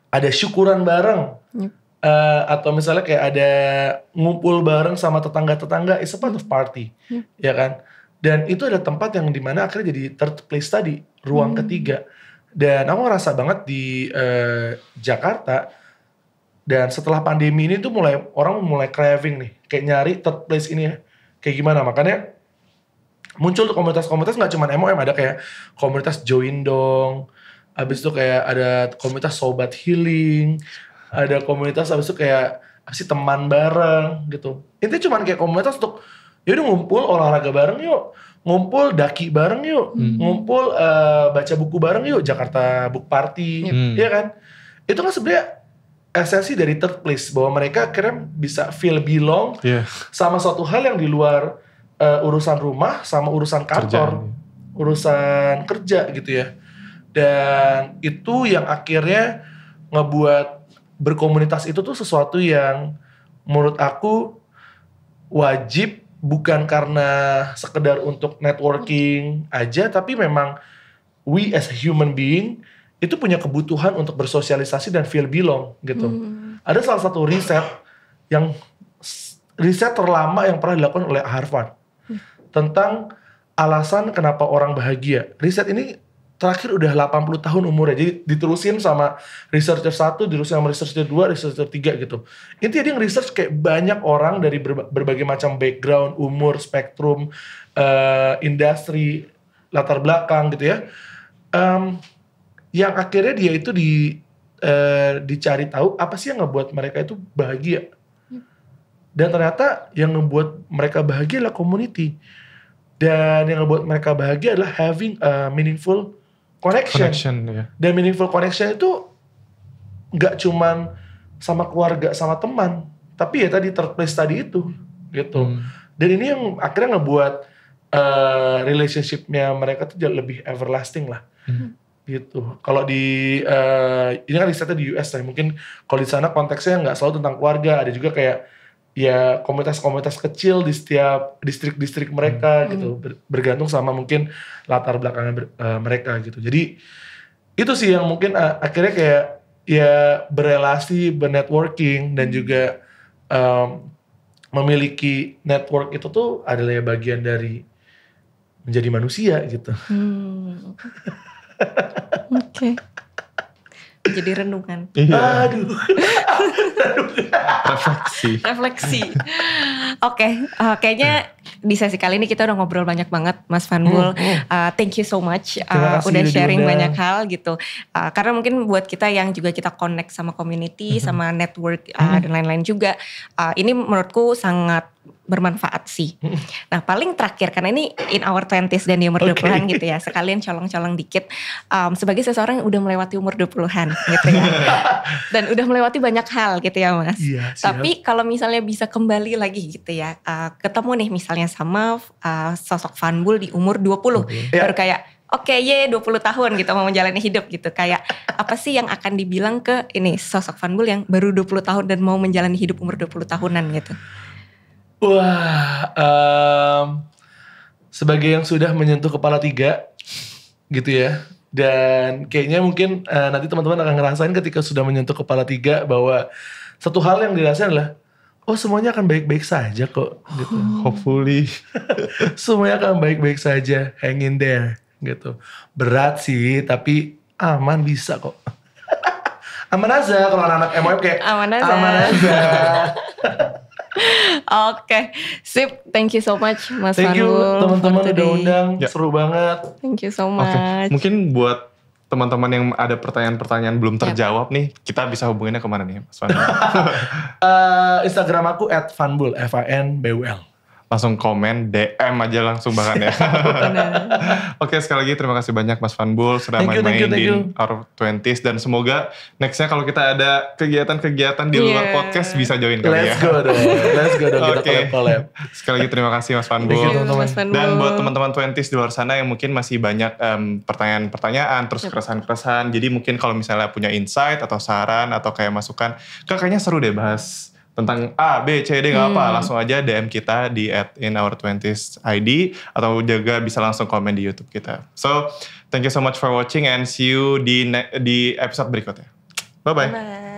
ada syukuran bareng. Atau misalnya kayak ada ngumpul bareng sama tetangga-tetangga. It's a part of party. Ya kan? Dan itu ada tempat yang dimana akhirnya jadi third place tadi, ruang ketiga. Dan aku ngerasa banget di Jakarta, dan setelah pandemi ini tuh orang mulai craving nih, kayak nyari third place ini kayak gimana. Makanya muncul tuh komunitas-komunitas gak cuma MOM, ada kayak komunitas join dong, abis itu kayak ada komunitas sobat healing, ada komunitas abis itu kayak teman bareng gitu. Intinya cuma kayak komunitas untuk yaudah ngumpul olahraga bareng yuk, ngumpul daki bareng yuk, ngumpul baca buku bareng yuk, Jakarta Book Party, ya kan? Itu kan sebenarnya esensi dari third place, bahwa mereka akhirnya bisa feel belong sama suatu hal yang di luar urusan rumah sama urusan kantor, urusan kerja gitu ya. Dan itu yang akhirnya ngebuat berkomunitas itu tuh sesuatu yang menurut aku wajib, bukan karena sekedar untuk networking aja, tapi memang we as a human being itu punya kebutuhan untuk bersosialisasi dan feel belong gitu. Ada salah satu riset terlama yang pernah dilakukan oleh Harvard tentang alasan kenapa orang bahagia. Riset ini terakhir udah 80 tahun umurnya, jadi diterusin sama researcher 1, diterusin sama researcher 2, researcher 3 gitu. Intinya dia nge-research kayak banyak orang dari berbagai macam background, umur, spektrum, industri, latar belakang gitu ya. Yang akhirnya dia itu dicari tahu apa sih yang ngebuat mereka itu bahagia. Dan ternyata yang ngebuat mereka bahagia adalah community. Dan yang ngebuat mereka bahagia adalah having a meaningful connection. Dan meaningful connection itu gak cuman sama keluarga, sama teman, tapi ya tadi third place tadi itu gitu. Dan ini yang akhirnya ngebuat relationship-nya mereka tuh lebih everlasting lah. Gitu. Kalau di ini kan risetnya di US lah, mungkin kalau di sana konteksnya nggak selalu tentang keluarga, ada juga kayak ya komunitas-komunitas kecil di setiap distrik-distrik mereka gitu, bergantung sama mungkin latar belakang mereka gitu. Jadi itu sih yang mungkin akhirnya kayak ya berelasi, bernetworking, dan juga memiliki network itu tuh adalah ya bagian dari menjadi manusia gitu. Oke. Jadi renungan. Aduh. Refleksi. Oke, kayaknya di sesi kali ini kita udah ngobrol banyak banget, Mas Fanbul. Thank you so much udah sharing banyak hal gitu. Karena mungkin buat kita yang juga kita connect sama community, sama network dan lain-lain juga, ini menurutku sangat bermanfaat sih. Nah paling terakhir, karena ini in our 20s dan di umur 20-an gitu ya, sekalian colong-colong dikit, sebagai seseorang yang udah melewati umur 20-an gitu ya, dan udah melewati banyak hal gitu ya Mas. Iya, tapi kalau misalnya bisa kembali lagi gitu ya, ketemu nih misalnya sama sosok Fanbul di umur 20, baru kayak oke, 20 tahun gitu mau menjalani hidup gitu. Kayak apa sih yang akan dibilang ke ini sosok Fanbul yang baru 20 tahun dan mau menjalani hidup umur 20 tahunan gitu? Wah, sebagai yang sudah menyentuh kepala 3 gitu ya. Dan kayaknya mungkin nanti teman-teman akan ngerasain ketika sudah menyentuh kepala 3 bahwa satu hal yang dirasain adalah semuanya akan baik-baik saja kok gitu. Hopefully. Semuanya akan baik-baik saja, hang in there gitu. Berat sih tapi aman, bisa kok. Aman aja kalau anak-anak MOM kayak aman aja. Oke, sip. Thank you so much Mas Fanbul. Thank you teman-teman udah undang, seru banget. Thank you so much. Mungkin buat teman-teman yang ada pertanyaan-pertanyaan belum terjawab nih, kita bisa hubunginnya kemana nih Mas Fanbul? Instagram aku @fanbul, FANBUL. Langsung komen, DM aja langsung bahkan ya. Oke, sekali lagi terima kasih banyak Mas Fanbul sudah main-main di Our 20s. Dan semoga nextnya kalau kita ada kegiatan-kegiatan di luar podcast bisa join kali ya. Let's go dong kita collab. Sekali lagi terima kasih Mas Fanbul. Dan buat teman-teman 20s di luar sana yang mungkin masih banyak pertanyaan-pertanyaan, terus keresahan-keresahan. Jadi mungkin kalau misalnya punya insight atau saran atau kayak masukan, kayaknya seru deh bahas tentang A, B, C, D gak apa, langsung aja DM kita di @inour20sID atau juga bisa langsung komen di YouTube kita. So, thank you so much for watching and see you di episode berikutnya. Bye-bye.